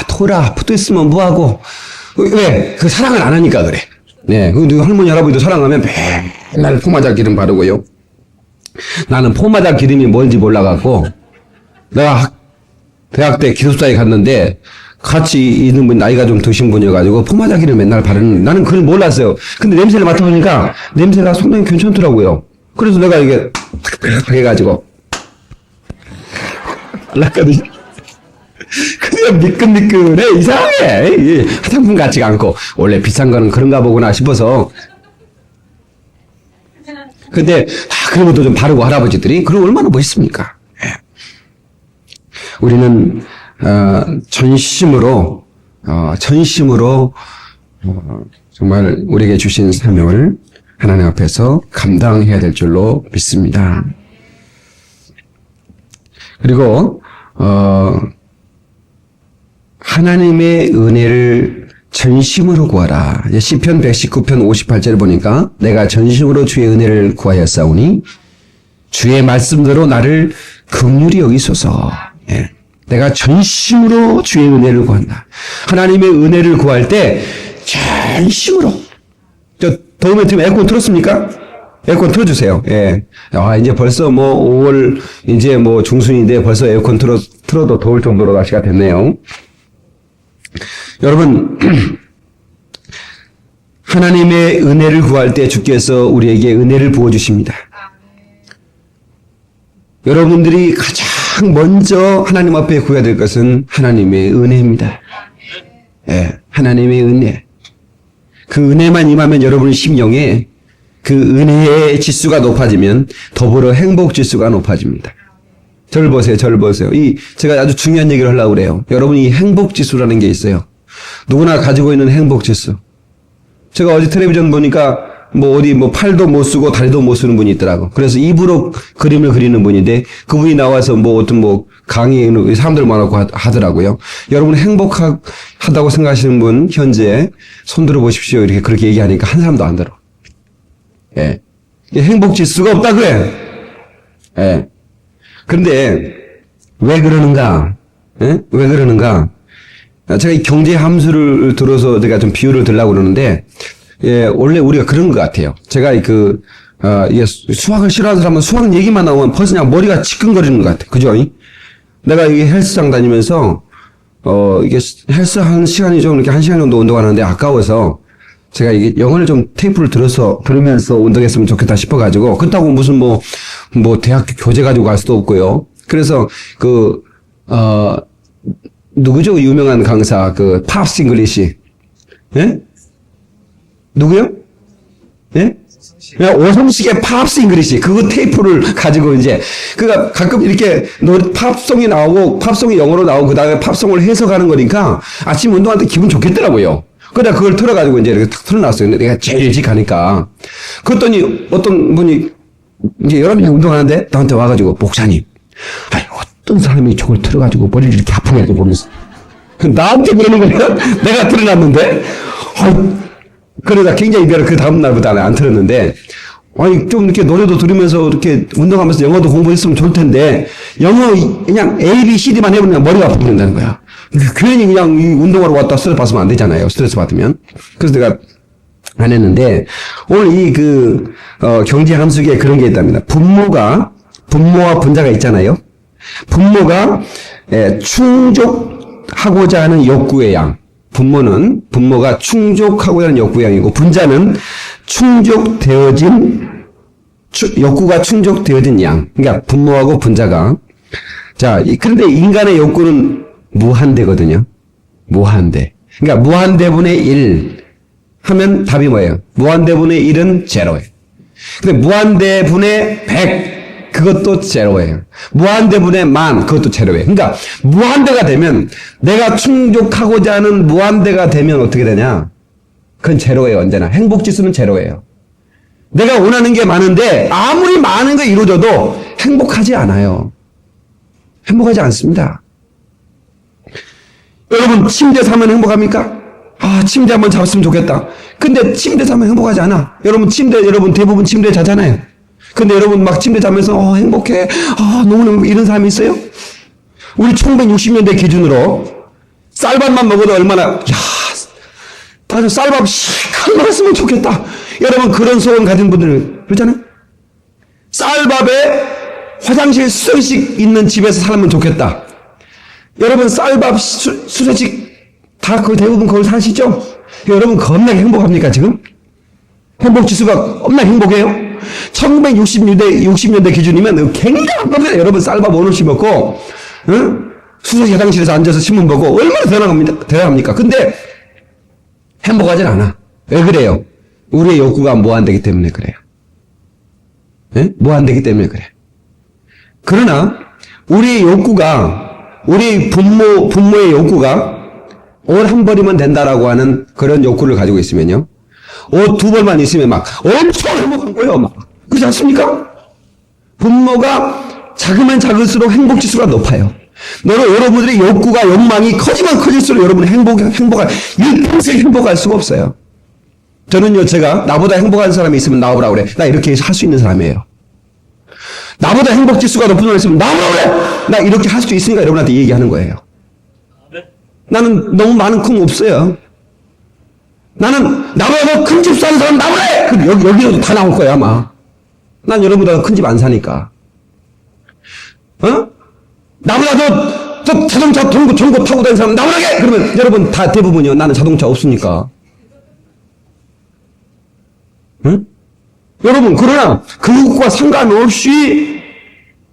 토라 붙어 있으면 뭐하고. 왜? 그 사랑을 안 하니까 그래. 네. 그 할머니 할아버지도 사랑하면 맨날 포마자 기름 바르고요. 나는 포마자 기름이 뭔지 몰라갖고 내가 대학 때 기숙사에 갔는데 같이 있는 분 나이가 좀 드신 분이어가지고 포마자 기름 맨날 바르는, 나는 그걸 몰랐어요. 근데 냄새를 맡아보니까 냄새가 상당히 괜찮더라고요. 그래서 내가 이게 탁 해가지고 발랐거든요. 그냥 미끈미끈해. 이상해. 화장품 같지가 않고. 원래 비싼 거는 그런가 보구나 싶어서. 근데 그런 것도 좀 바르고 할아버지들이. 그럼 얼마나 멋있습니까? 우리는 전심으로 정말 우리에게 주신 사명을 하나님 앞에서 감당해야 될 줄로 믿습니다. 그리고 하나님의 은혜를 전심으로 구하라. 시편 119편 58절 보니까 내가 전심으로 주의 은혜를 구하였사오니 주의 말씀대로 나를 긍휼히 여기소서. 예. 내가 전심으로 주의 은혜를 구한다. 하나님의 은혜를 구할 때 전심으로. 더우면 지금 에어컨 틀었습니까? 에어컨 틀어주세요. 예. 이제 벌써 5월, 이제 중순인데 벌써 에어컨 틀어도 더울 정도로 날씨가 됐네요. 여러분, 하나님의 은혜를 구할 때 주께서 우리에게 은혜를 부어주십니다. 여러분들이 가장 먼저 하나님 앞에 구해야 될 것은 하나님의 은혜입니다. 예, 하나님의 은혜. 그 은혜만 임하면 여러분의 심령에 그 은혜의 지수가 높아지면 더불어 행복 지수가 높아집니다. 저를 보세요. 제가 아주 중요한 얘기를 하려고 그래요. 여러분이 행복 지수라는 게 있어요. 누구나 가지고 있는 행복 지수. 제가 어제 텔레비전 보니까 팔도 못 쓰고 다리도 못 쓰는 분이 있더라고. 그래서 입으로 그림을 그리는 분인데 그분이 나와서 강의 사람들 많았고 하더라고요. 여러분 행복하다고 생각하시는 분 현재 손 들어 보십시오. 이렇게 그렇게 얘기하니까 한 사람도 안 들어. 예. 행복 지수가 없다 그래. 예. 그런데 왜 그러는가? 예? 왜 그러는가? 제가 이 경제 함수를 들어서 제가 좀 비유를 들려고 그러는데, 예, 원래 우리가 그런 것 같아요. 제가 이게 수학을 싫어하는 사람은 수학 얘기만 나오면 벌써 그냥 머리가 지끈거리는 것 같아. 그죠? 내가 이게 헬스장 다니면서, 이게 헬스 한 시간이 좀 이렇게 1시간 정도 운동하는데 아까워서 제가 이게 영어를 좀 테이프를 들으면서 운동했으면 좋겠다 싶어가지고, 그렇다고 무슨 대학교 교재 가지고 갈 수도 없고요. 그래서 누구죠? 유명한 강사, 팝스 잉글리시. 예? 누구요? 예? 오성식의 팝스 잉글리시. 그거 테이프를 가지고 그니까 가끔 이렇게 팝송이 나오고, 팝송이 영어로 나오고, 그 다음에 팝송을 해석하는 거니까 아침 운동할 때 기분 좋겠더라고요. 그러다 그걸 틀어가지고 이렇게 탁 틀어놨어요. 근데 내가 제일 일찍 가니까. 그랬더니 어떤 분이 여러분이 운동하는데 나한테 와가지고, 목사님, 어떤 사람이 저걸 틀어가지고 머리를 이렇게 아프게 하고 보면서 나한테 그러는 거야? 내가 틀어놨는데 그러다 굉장히 그 다음날부터 안 틀었는데 좀 이렇게 노래도 들으면서 이렇게 운동하면서 영어도 공부했으면 좋을 텐데 영어 그냥 A, B, C, D만 해보면 머리가 아프게 된다는 거야. 괜히 그냥 운동하러 왔다 스트레스 받으면 안 되잖아요. 스트레스 받으면. 그래서 내가 안 했는데 오늘 경제 함수기에 그런 게 있답니다. 분모와 분자가 있잖아요. 분모가 충족하고자 하는 욕구의 양. 분모가 충족하고자 하는 욕구의 양이고, 분자는 욕구가 충족되어진 양. 그러니까 분모하고 분자가. 자, 그런데 인간의 욕구는 무한대거든요. 무한대. 그러니까 무한대분의 1 하면 답이 뭐예요? 무한대분의 1은 제로예요. 근데 무한대분의 100 그것도 제로예요. 무한대분의 10,000 그것도 제로예요. 그러니까 무한대가 되면 내가 충족하고자 하는 무한대가 되면 어떻게 되냐? 그건 제로예요. 언제나. 행복지수는 제로예요. 내가 원하는 게 많은데 아무리 많은 거 이루어져도 행복하지 않아요. 행복하지 않습니다. 여러분 침대 사면 행복합니까? 침대 한번 잡았으면 좋겠다. 근데 침대 사면 행복하지 않아. 여러분 대부분 침대에 자잖아요. 근데 여러분 막 침대 자면서 행복해. 너무너무 이런 사람이 있어요? 우리 1960년대 기준으로 쌀밥만 먹어도 얼마나 나는 쌀밥 실컷 먹었으면 좋겠다. 여러분 그런 소원 가진 분들 그렇잖아요? 쌀밥에 화장실 수전식 있는 집에서 살면 좋겠다. 여러분 쌀밥 수전식 다 거의 대부분 거기 사시죠? 여러분 겁나게 행복합니까 지금? 행복지수가 겁나게 행복해요? 1960년대 기준이면 굉장한 겁니다. 여러분 쌀밥 원없이 먹고 수전식 화장실에서 앉아서 신문 보고 얼마나 대단합니까? 근데 행복하진 않아. 왜 그래요? 우리의 욕구가 무한되기 때문에 그래요. 무한되기 때문에 그래. 그러나 우리의 부모의 욕구가 옷 한 벌이면 된다라고 하는 그런 욕구를 가지고 있으면요, 옷 2벌만 있으면 막 엄청 행복한 거예요. 막 그렇지 않습니까? 분모가 작으면 작을수록 행복지수가 높아요. 여러분들의 욕망이 커지면 커질수록 여러분은 일평생 행복할 수가 없어요. 저는요, 제가 나보다 행복한 사람이 있으면 나와보라 그래. 나 이렇게 할 수 있는 사람이에요. 나보다 행복지수가 높은 사람이 있으면 나와보라 그래. 나 이렇게 할 수 있으니까 여러분한테 얘기하는 거예요. 나는 너무 많은 꿈 없어요. 나는 나보다 더 큰 집 사는 사람 나오라 해. 그럼 여기로도 다 나올 거야 아마. 난 여러분보다 큰 집 안 사니까. 나보다 더 자동차 좋은 거 타고 다니는 사람 나오라 해. 그러면 여러분 다 대부분이요. 나는 자동차 없으니까. 여러분 그러나 그것과 상관없이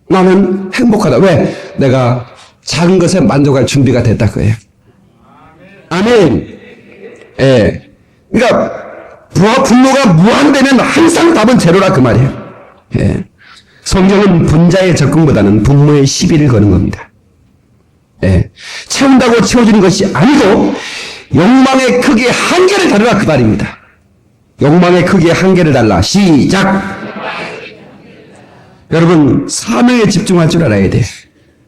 나는 행복하다. 왜? 내가 작은 것에 만족할 준비가 됐다 그예요. 아멘. 예. 그러니까 분노가 무한되면 항상 답은 제로라 그 말이에요. 예. 성경은 분자의 접근보다는 분모의 시비를 거는 겁니다. 예. 채운다고 채워주는 것이 아니고 욕망의 크기의 한계를 다루라 그 말입니다. 욕망의 크기의 한계를 달라. 시작. 여러분 사명에 집중할 줄 알아야 돼.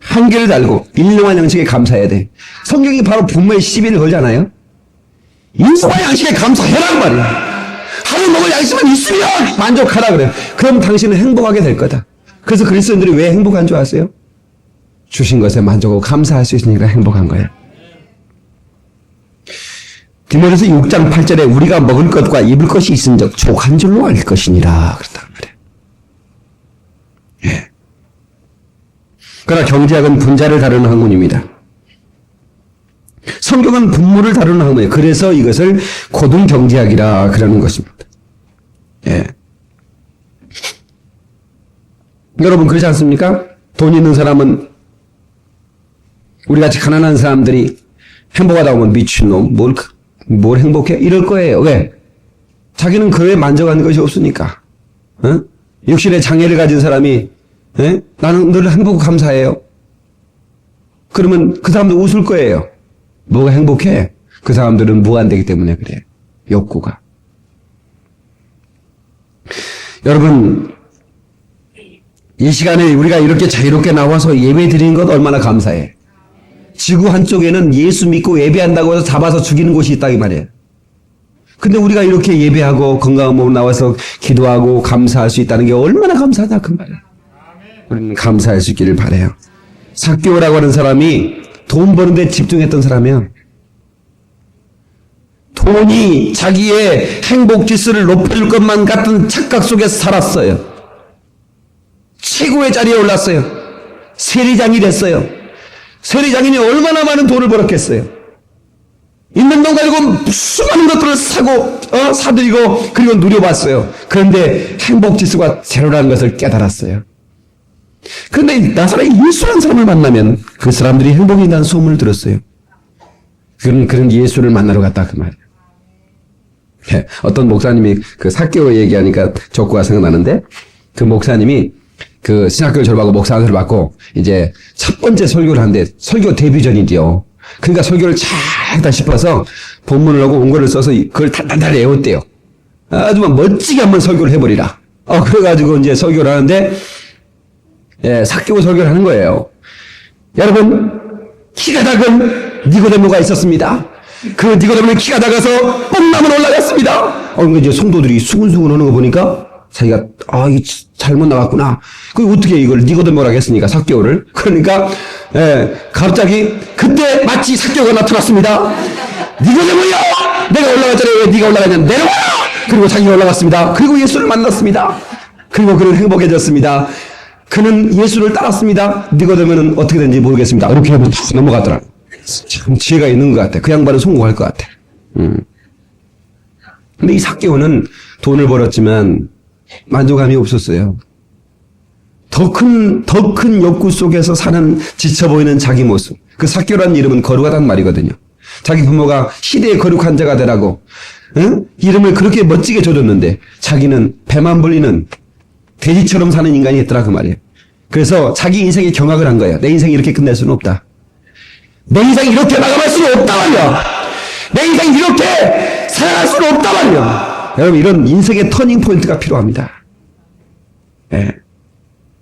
한계를 달고 일용할 양식에 감사해야 돼. 성경이 바로 분모의 시비를 걸잖아요. 인수와 양식에 감사해라 그 말이야. 하루 먹을 양식만 있으면 만족하라 그래. 그럼 당신은 행복하게 될 거다. 그래서 그리스도인들이 왜 행복한 줄 아세요? 주신 것에 만족하고 감사할 수 있으니까 행복한 거예요. 디모데서 6장 8절에 우리가 먹을 것과 입을 것이 있은즉 족한 줄로 알 것이니라 그랬단 말이에요. 예. 그러나 경제학은 분자를 다루는 학문입니다. 성경은 분모를 다루는 학문이에요. 그래서 이것을 고등경제학이라 그러는 것입니다. 예. 여러분 그렇지 않습니까? 돈 있는 사람은 우리같이 가난한 사람들이 행복하다 보면 미친놈 뭘 행복해? 이럴 거예요. 왜? 자기는 그에 만족하는 것이 없으니까. 어? 육신의 장애를 가진 사람이 나는 늘 행복하고 감사해요. 그러면 그 사람도 웃을 거예요. 뭐가 행복해? 그 사람들은 무한되기 때문에 그래. 욕구가. 여러분 이 시간에 우리가 이렇게 자유롭게 나와서 예배 드리는 것 얼마나 감사해. 지구 한쪽에는 예수 믿고 예배한다고 해서 잡아서 죽이는 곳이 있다 이 말이에요. 근데 우리가 이렇게 예배하고 건강한 몸으로 나와서 기도하고 감사할 수 있다는 게 얼마나 감사하다 그 말이에요. 우리는 감사할 수 있기를 바라요. 삭개오라고 하는 사람이 돈 버는 데 집중했던 사람이에요. 돈이 자기의 행복 지수를 높여줄 것만 같은 착각 속에서 살았어요. 최고의 자리에 올랐어요. 세리장이 됐어요. 세리장인이 얼마나 많은 돈을 벌었겠어요. 있는 돈 가지고 수많은 것들을 사들이고 그리고 누려봤어요. 그런데 행복 지수가 제로라는 것을 깨달았어요. 그런데 나사렛 예수라는 사람을 만나면 그 사람들이 행복이라는 소문을 들었어요. 그런 예수를 만나러 갔다 그 말이에요. 예, 어떤 목사님이 그 삭개오 얘기하니까 족구가 생각나는데 그 목사님이 그 신학교를 졸업하고 목사학위를 받고 이제 첫 번째 설교를 하는데 설교 데뷔 전이지요. 그러니까 설교를 잘 하다 싶어서 본문을 하고 원고를 써서 그걸 단단히 외웠대요. 아주 멋지게 한번 설교를 해버리라. 그래가지고 이제 설교를 하는데 예, 삭개오 설교를 하는 거예요. 여러분 키가 작은 니고데모가 있었습니다. 그 니고데모는 키가 작아서 뽕나무로 올라갔습니다. 이제 성도들이 수근수근 하는 거 보니까 자기가 이게 잘못 나갔구나. 그 어떻게 이걸 니고데모라고 했으니까 삭개오를. 그러니까 갑자기 그때 마치 삭개오가 나타났습니다. 니고데모야, 내가 올라갔잖아. 왜 네가 올라가냐? 내려와. 그리고 자기가 올라갔습니다. 그리고 예수를 만났습니다. 그리고 그는 행복해졌습니다. 그는 예수를 따랐습니다. 니고데모는 어떻게 된지 모르겠습니다. 이렇게 하면 다 넘어가더라. 참 지혜가 있는 것 같아. 그 양반은 성공할 것 같아. 근데 이 삭개오는 돈을 벌었지만 만족감이 없었어요. 더 큰 욕구 속에서 사는 지쳐 보이는 자기 모습. 그 삭개오라는 이름은 거룩하다는 말이거든요. 자기 부모가 시대의 거룩한 자가 되라고 이름을 그렇게 멋지게 줘줬는데 자기는 배만 불리는 돼지처럼 사는 인간이 있더라 그 말이에요. 그래서 자기 인생에 경악을 한 거예요. 내 인생이 이렇게 끝낼 수는 없다. 내 인생이 이렇게 마감할 수는 없다 말이야. 내 인생이 이렇게 살아갈 수는 없다 말이야. 여러분 이런 인생의 터닝 포인트가 필요합니다. 예.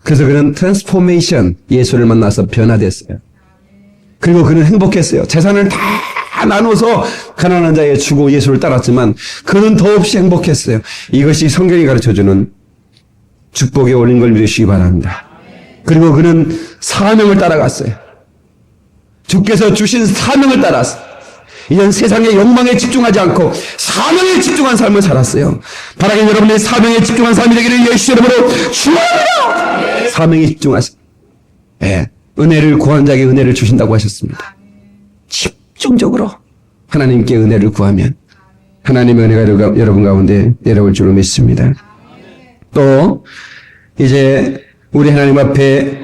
그래서 그는 트랜스포메이션 예수를 만나서 변화됐어요. 그리고 그는 행복했어요. 재산을 다 나눠서 가난한 자에 주고 예수를 따랐지만 그는 더없이 행복했어요. 이것이 성경이 가르쳐주는 축복에 올린 걸 믿으시기 바랍니다. 그리고 그는 사명을 따라갔어요. 주께서 주신 사명을 따라서 이젠 세상의 욕망에 집중하지 않고 사명에 집중한 삶을 살았어요. 바라기는 여러분의 사명에 집중한 삶이 되기를 예수 이름으로 축원합니다. 사명에 집중하세요. 예, 은혜를 구한 자에게 은혜를 주신다고 하셨습니다. 집중적으로 하나님께 은혜를 구하면 하나님의 은혜가 여러분 가운데 내려올 줄로 믿습니다. 또 이제 우리 하나님 앞에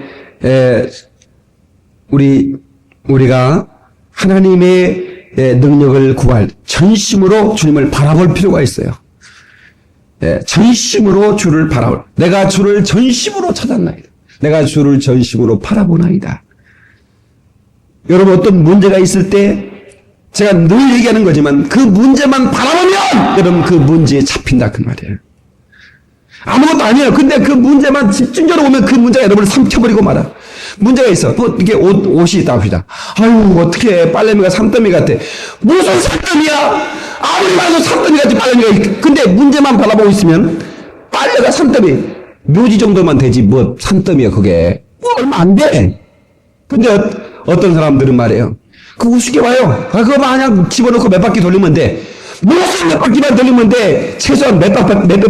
우리가 하나님의 능력을 구할 전심으로 주님을 바라볼 필요가 있어요. 전심으로 주를 바라볼. 내가 주를 전심으로 찾았나이다. 내가 주를 전심으로 바라보나이다. 여러분, 어떤 문제가 있을 때 제가 늘 얘기하는 거지만 그 문제만 바라보면 여러분 그 문제에 잡힌다 그 말이에요. 아무것도 아니에요. 근데 그 문제만 집중적으로 보면 그 문제가 여러분을 삼켜버리고 말아. 문제가 있어. 이게 옷이 있다 합시다. 아유, 어떻게 빨래미가 산더미 같아. 무슨 산더미야? 아무리 말해도 산더미 같지, 빨래미가. 근데 문제만 바라보고 있으면 빨래가 산더미. 묘지 정도만 되지, 뭐, 산더미야, 그게. 얼마 안 돼. 근데 어떤 사람들은 말이에요. 그 우습게 봐요. 그거 마냥 집어넣고 몇 바퀴 돌리면 돼. 무슨 몇 바퀴만 돌리면 돼. 최소한 몇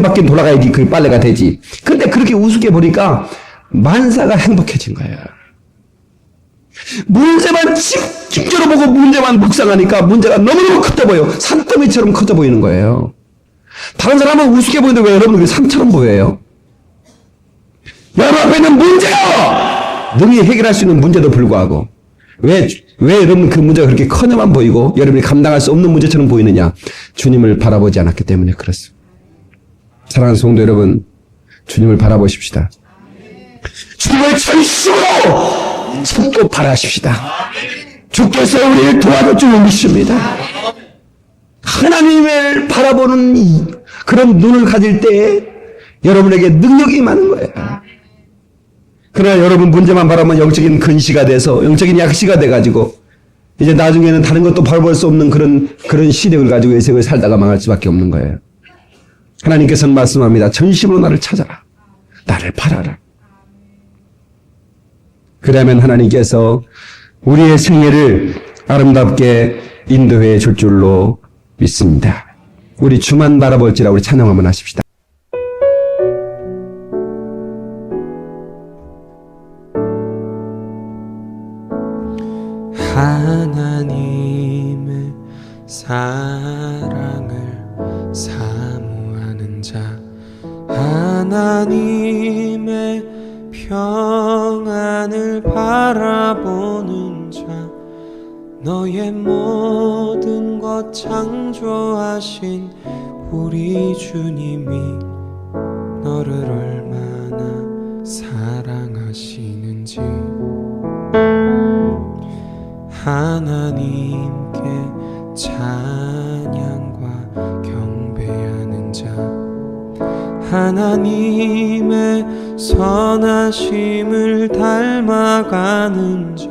바퀴 돌아가야지 그 빨래가 되지. 근데 그렇게 우습게 보니까 만사가 행복해진 거야. 문제만 집중적으로 보고 문제만 묵상하니까 문제가 너무너무 커져 보여. 산더미처럼 커져 보이는 거예요. 다른 사람은 우습게 보이는데 왜 여러분은 산처럼 보여요? 여러분 앞에 있는 문제요! 능히 해결할 수 있는 문제도 불구하고 왜 여러분 그 문제가 그렇게 커져만 보이고 여러분이 감당할 수 없는 문제처럼 보이느냐? 주님을 바라보지 않았기 때문에 그렇습니다. 사랑하는 성도 여러분, 주님을 바라보십시다. 주님을 전심으로 찾고 바라십시다. 주께서 우리를 도와줄 줄 믿습니다. 하나님을 바라보는 그런 눈을 가질 때에 여러분에게 능력이 많은 거예요. 그러나 여러분 문제만 바라보면 영적인 근시가 돼서 영적인 약시가 돼가지고 이제 나중에는 다른 것도 바라볼 수 없는 그런 시력을 가지고 이 세상을 살다가 망할 수밖에 없는 거예요. 하나님께서는 말씀합니다. 전심으로 나를 찾아라. 나를 바라라. 그러면 하나님께서 우리의 생애를 아름답게 인도해 줄 줄로 믿습니다. 우리 주만 바라볼지라 우리 찬양 한번 하십시다. 하나님의 사랑을 사모하는 자, 하나님의 평안을 바라보는 자, 너의 모든 것 창조하신 우리 주님이 너를 얼마나 사랑하시는지 하나님께 찬양과 경배하는 자, 하나님의 선하심을 닮아가는 자,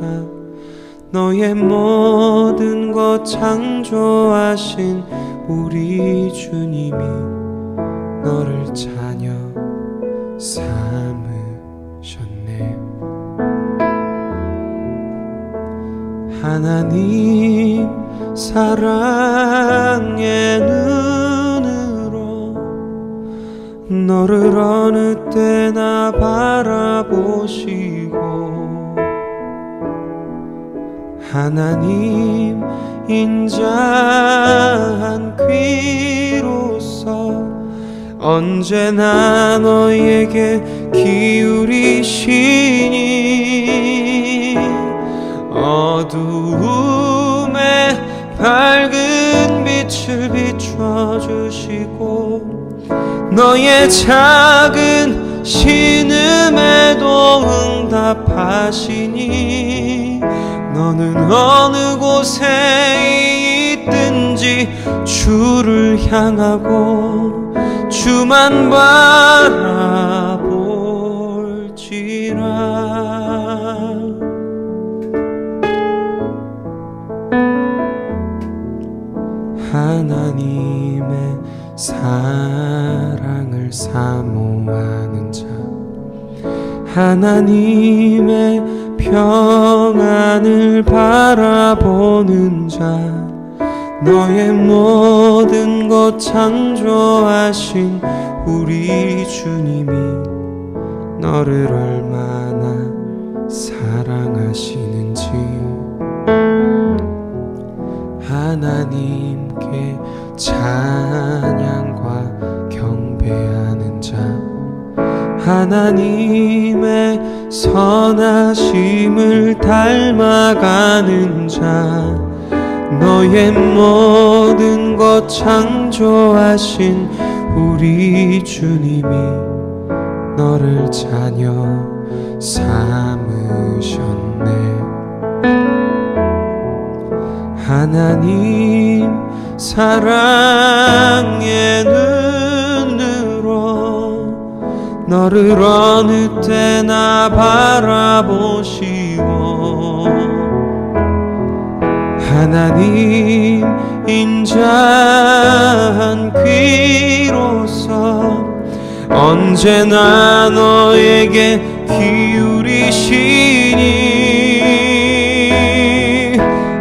너의 모든 것 창조하신 우리 주님이 너를 자녀 삼으셨네. 하나님 사랑의 눈으로 너를 어느 때나 바라보시고 하나님 인자한 귀로서 언제나 너에게 기울이시니 어두움에 밝은 빛을 비춰주시고 너의 작은 신음에도 응답하시니 너는 어느 곳에 있든지 주를 향하고 주만 바라볼지라. 하나님의 사랑을 사모하는 자, 하나님의 평안을 바라보는 자, 너의 모든 것 창조하신 우리 주님이 너를 얼마나 사랑하시는지 하나님께 찬양과 경배하는 자, 하나님의 선하심을 닮아가는 자 너의 모든 것 창조하신 우리 주님이 너를 자녀 삼으셨네. 하나님 사랑의 눈으로 너를 어느 때나 바라보시고 하나님 인자한 귀로서 언제나 너에게 기울이시니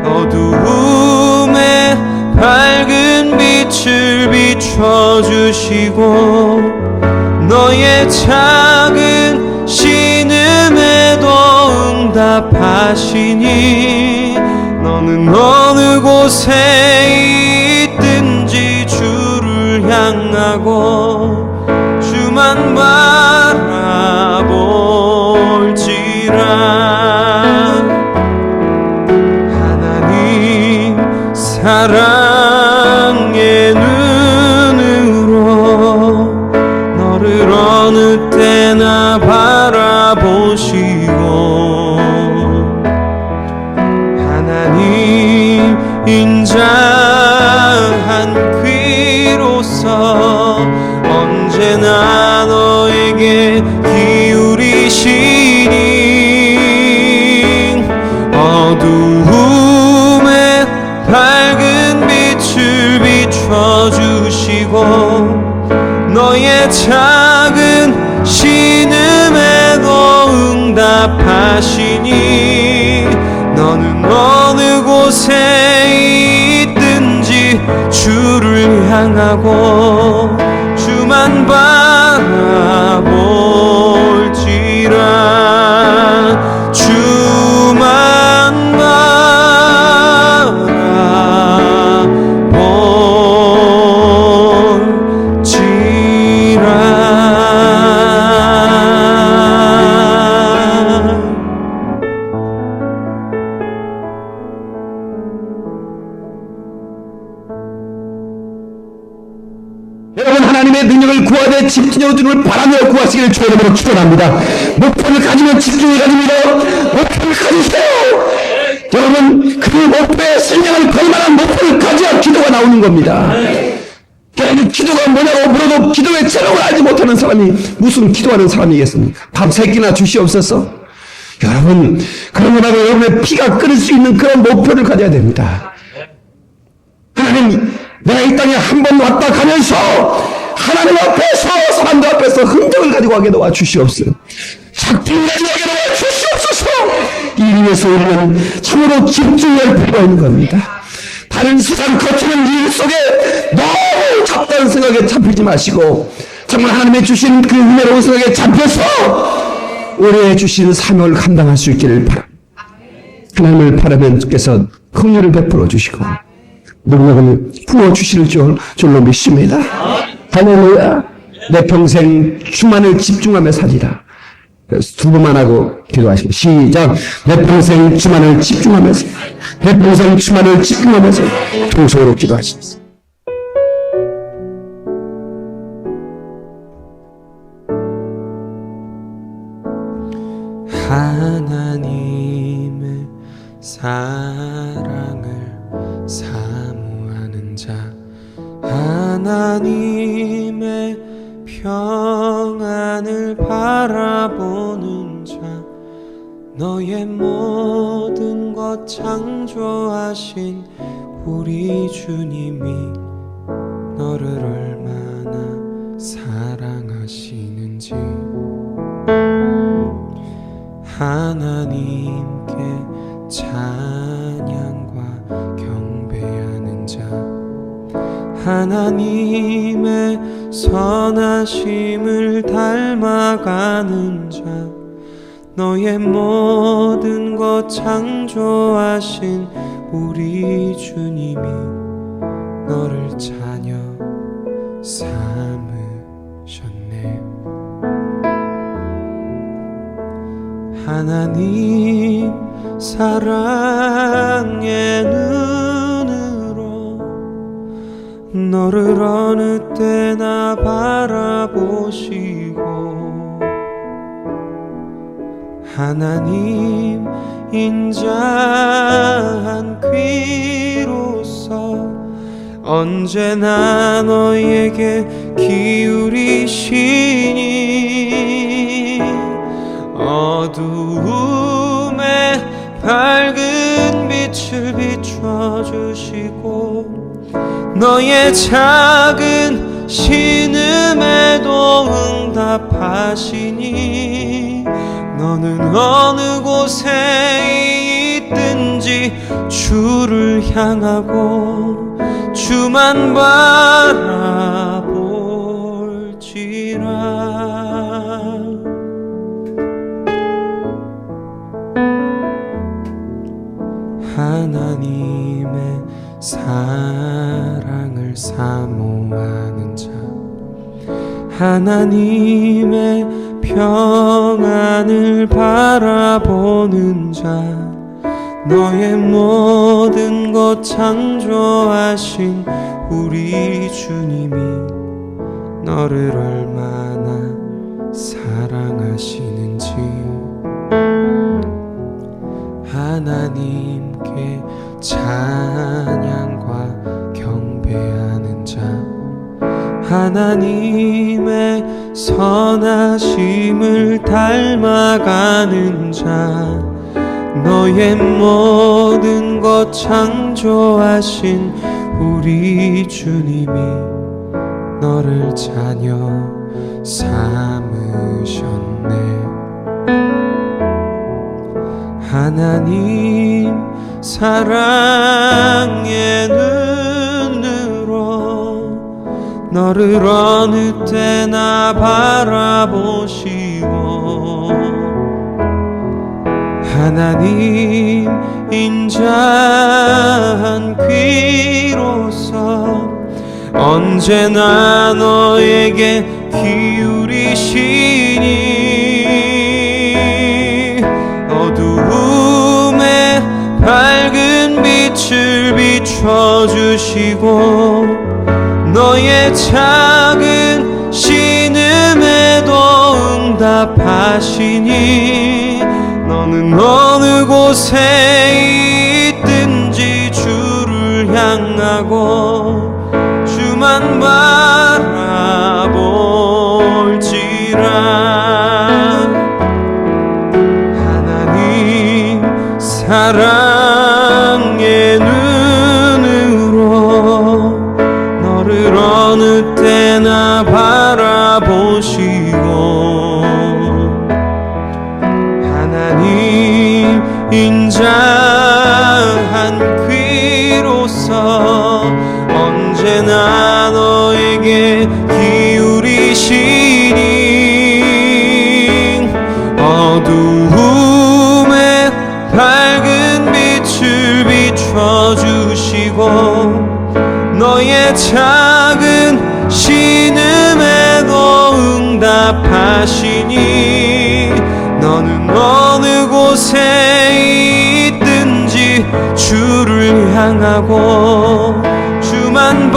어두움에 밝은 빛을 비춰주시고 너의 작은 신음에도 응답하시니 너는 어느 곳에 있든지 주를 향하고 주만 바라볼지라. 하나님 사랑의 눈으로 너를 어느 때나 바라보시고 하나님 인자한 귀로서 언제나 너에게 기울이시니 어두움에 밝은 빛을 비춰주시고 너의 작은 신음에도 응답하시니 너는 어느 곳에 있든지 주를 향하고 주만 바라볼지라. 주만 여러분, 하나님의 능력을 구하되 집중적으로 주님을 바라며 구하시기를 주의 이름으로 축원합니다. 목표를 가지면 집중을 가집니다. 목표를 가지세요. 여러분, 그 목표에 생명을 걸 만한 목표를 가져야 기도가 나오는 겁니다. 여러분, 기도가 뭐냐고 물어도 기도의 제목을 알지 못하는 사람이 무슨 기도하는 사람이겠습니까? 밥 3끼나 주시옵소서. 여러분, 그런 거라도 여러분의 피가 끓을 수 있는 그런 목표를 가져야 됩니다. 하나님, 내가 이 땅에 한 번 왔다 가면서 하나님 앞에서 사람들 앞에서 흔적을 가지고 가게 도와주시옵소서. 작품을 가지고 가게 도와주시옵소서. 이 일에서 우리는 참으로 집중할 필요가 있는 겁니다. 다른 세상 거치는 일 속에 너무 작다는 생각에 잡히지 마시고 정말 하나님의 주신 그 은혜로운 생각에 잡혀서 우리의 주신 사명을 감당할 수 있기를 바랍니다. 하나님을 바라면 주께서 긍휼을 베풀어 주시고 능력을 부어주실 줄로 믿습니다. 할렐루야. 내 평생 주만을 집중하며 살리라. 두 번만 하고 기도하시고 시작. 내 평생 주만을 집중하면서 내 평생 주만을 집중하면서 통속으로 기도하시겠습니다. 하나님의 사랑을 사모하는 자 하나님의 평안을 바라보는 자 너의 모든 것 창조하신 우리 주님이 너를 얼마나 사랑하시는지 하나님께 찬양과 경배하는 자 하나님의 선하심을 닮아가는 자 너의 모든 것 창조하신 우리 주님이 너를 자녀 삼으셨네. 하나님 사랑의 눈으로 너를 어느 때나 바라보시고 하나님 인자한 귀로서 언제나 너에게 기울이시니 어두움에 밝은 빛을 비춰주시고 너의 작은 신음에도 응답하시니 너는 어느 곳에 있든지 주를 향하고 주만 바라볼지라. 하나님의 사랑을 사모하는 자, 하나님의 평안을 바라보는 자, 너의 모든 것 창조하신 우리 주님이 너를 얼마나 사랑하시는지 하나님께 찬양과 경배하는 자, 하나님의 선하심을 닮아가는 자, 너의 모든 것 창조하신 우리 주님이 너를 자녀 삼으셨네. 하나님 사랑의 눈으로 너를 어느 때나 바라보시고 하나님 인자한 귀로서 언제나 너에게 기울이시니 어두움에 밝은 빛을 비춰주시고 너의 작은 신음에도 응답하시니 너는 어느 곳에 있든지 주를 향하고 주만 바라볼지라. 하나님 사랑의 눈으로 너를 어느 때나 바라보시고 하나님 인자한 귀로서 언제나 너에게 기울이시니 어두움에 밝은 빛을 비춰주시고 너의 작은 신음에도 응답하시니 너는 어느 곳에 있든지 주를 향하고 주만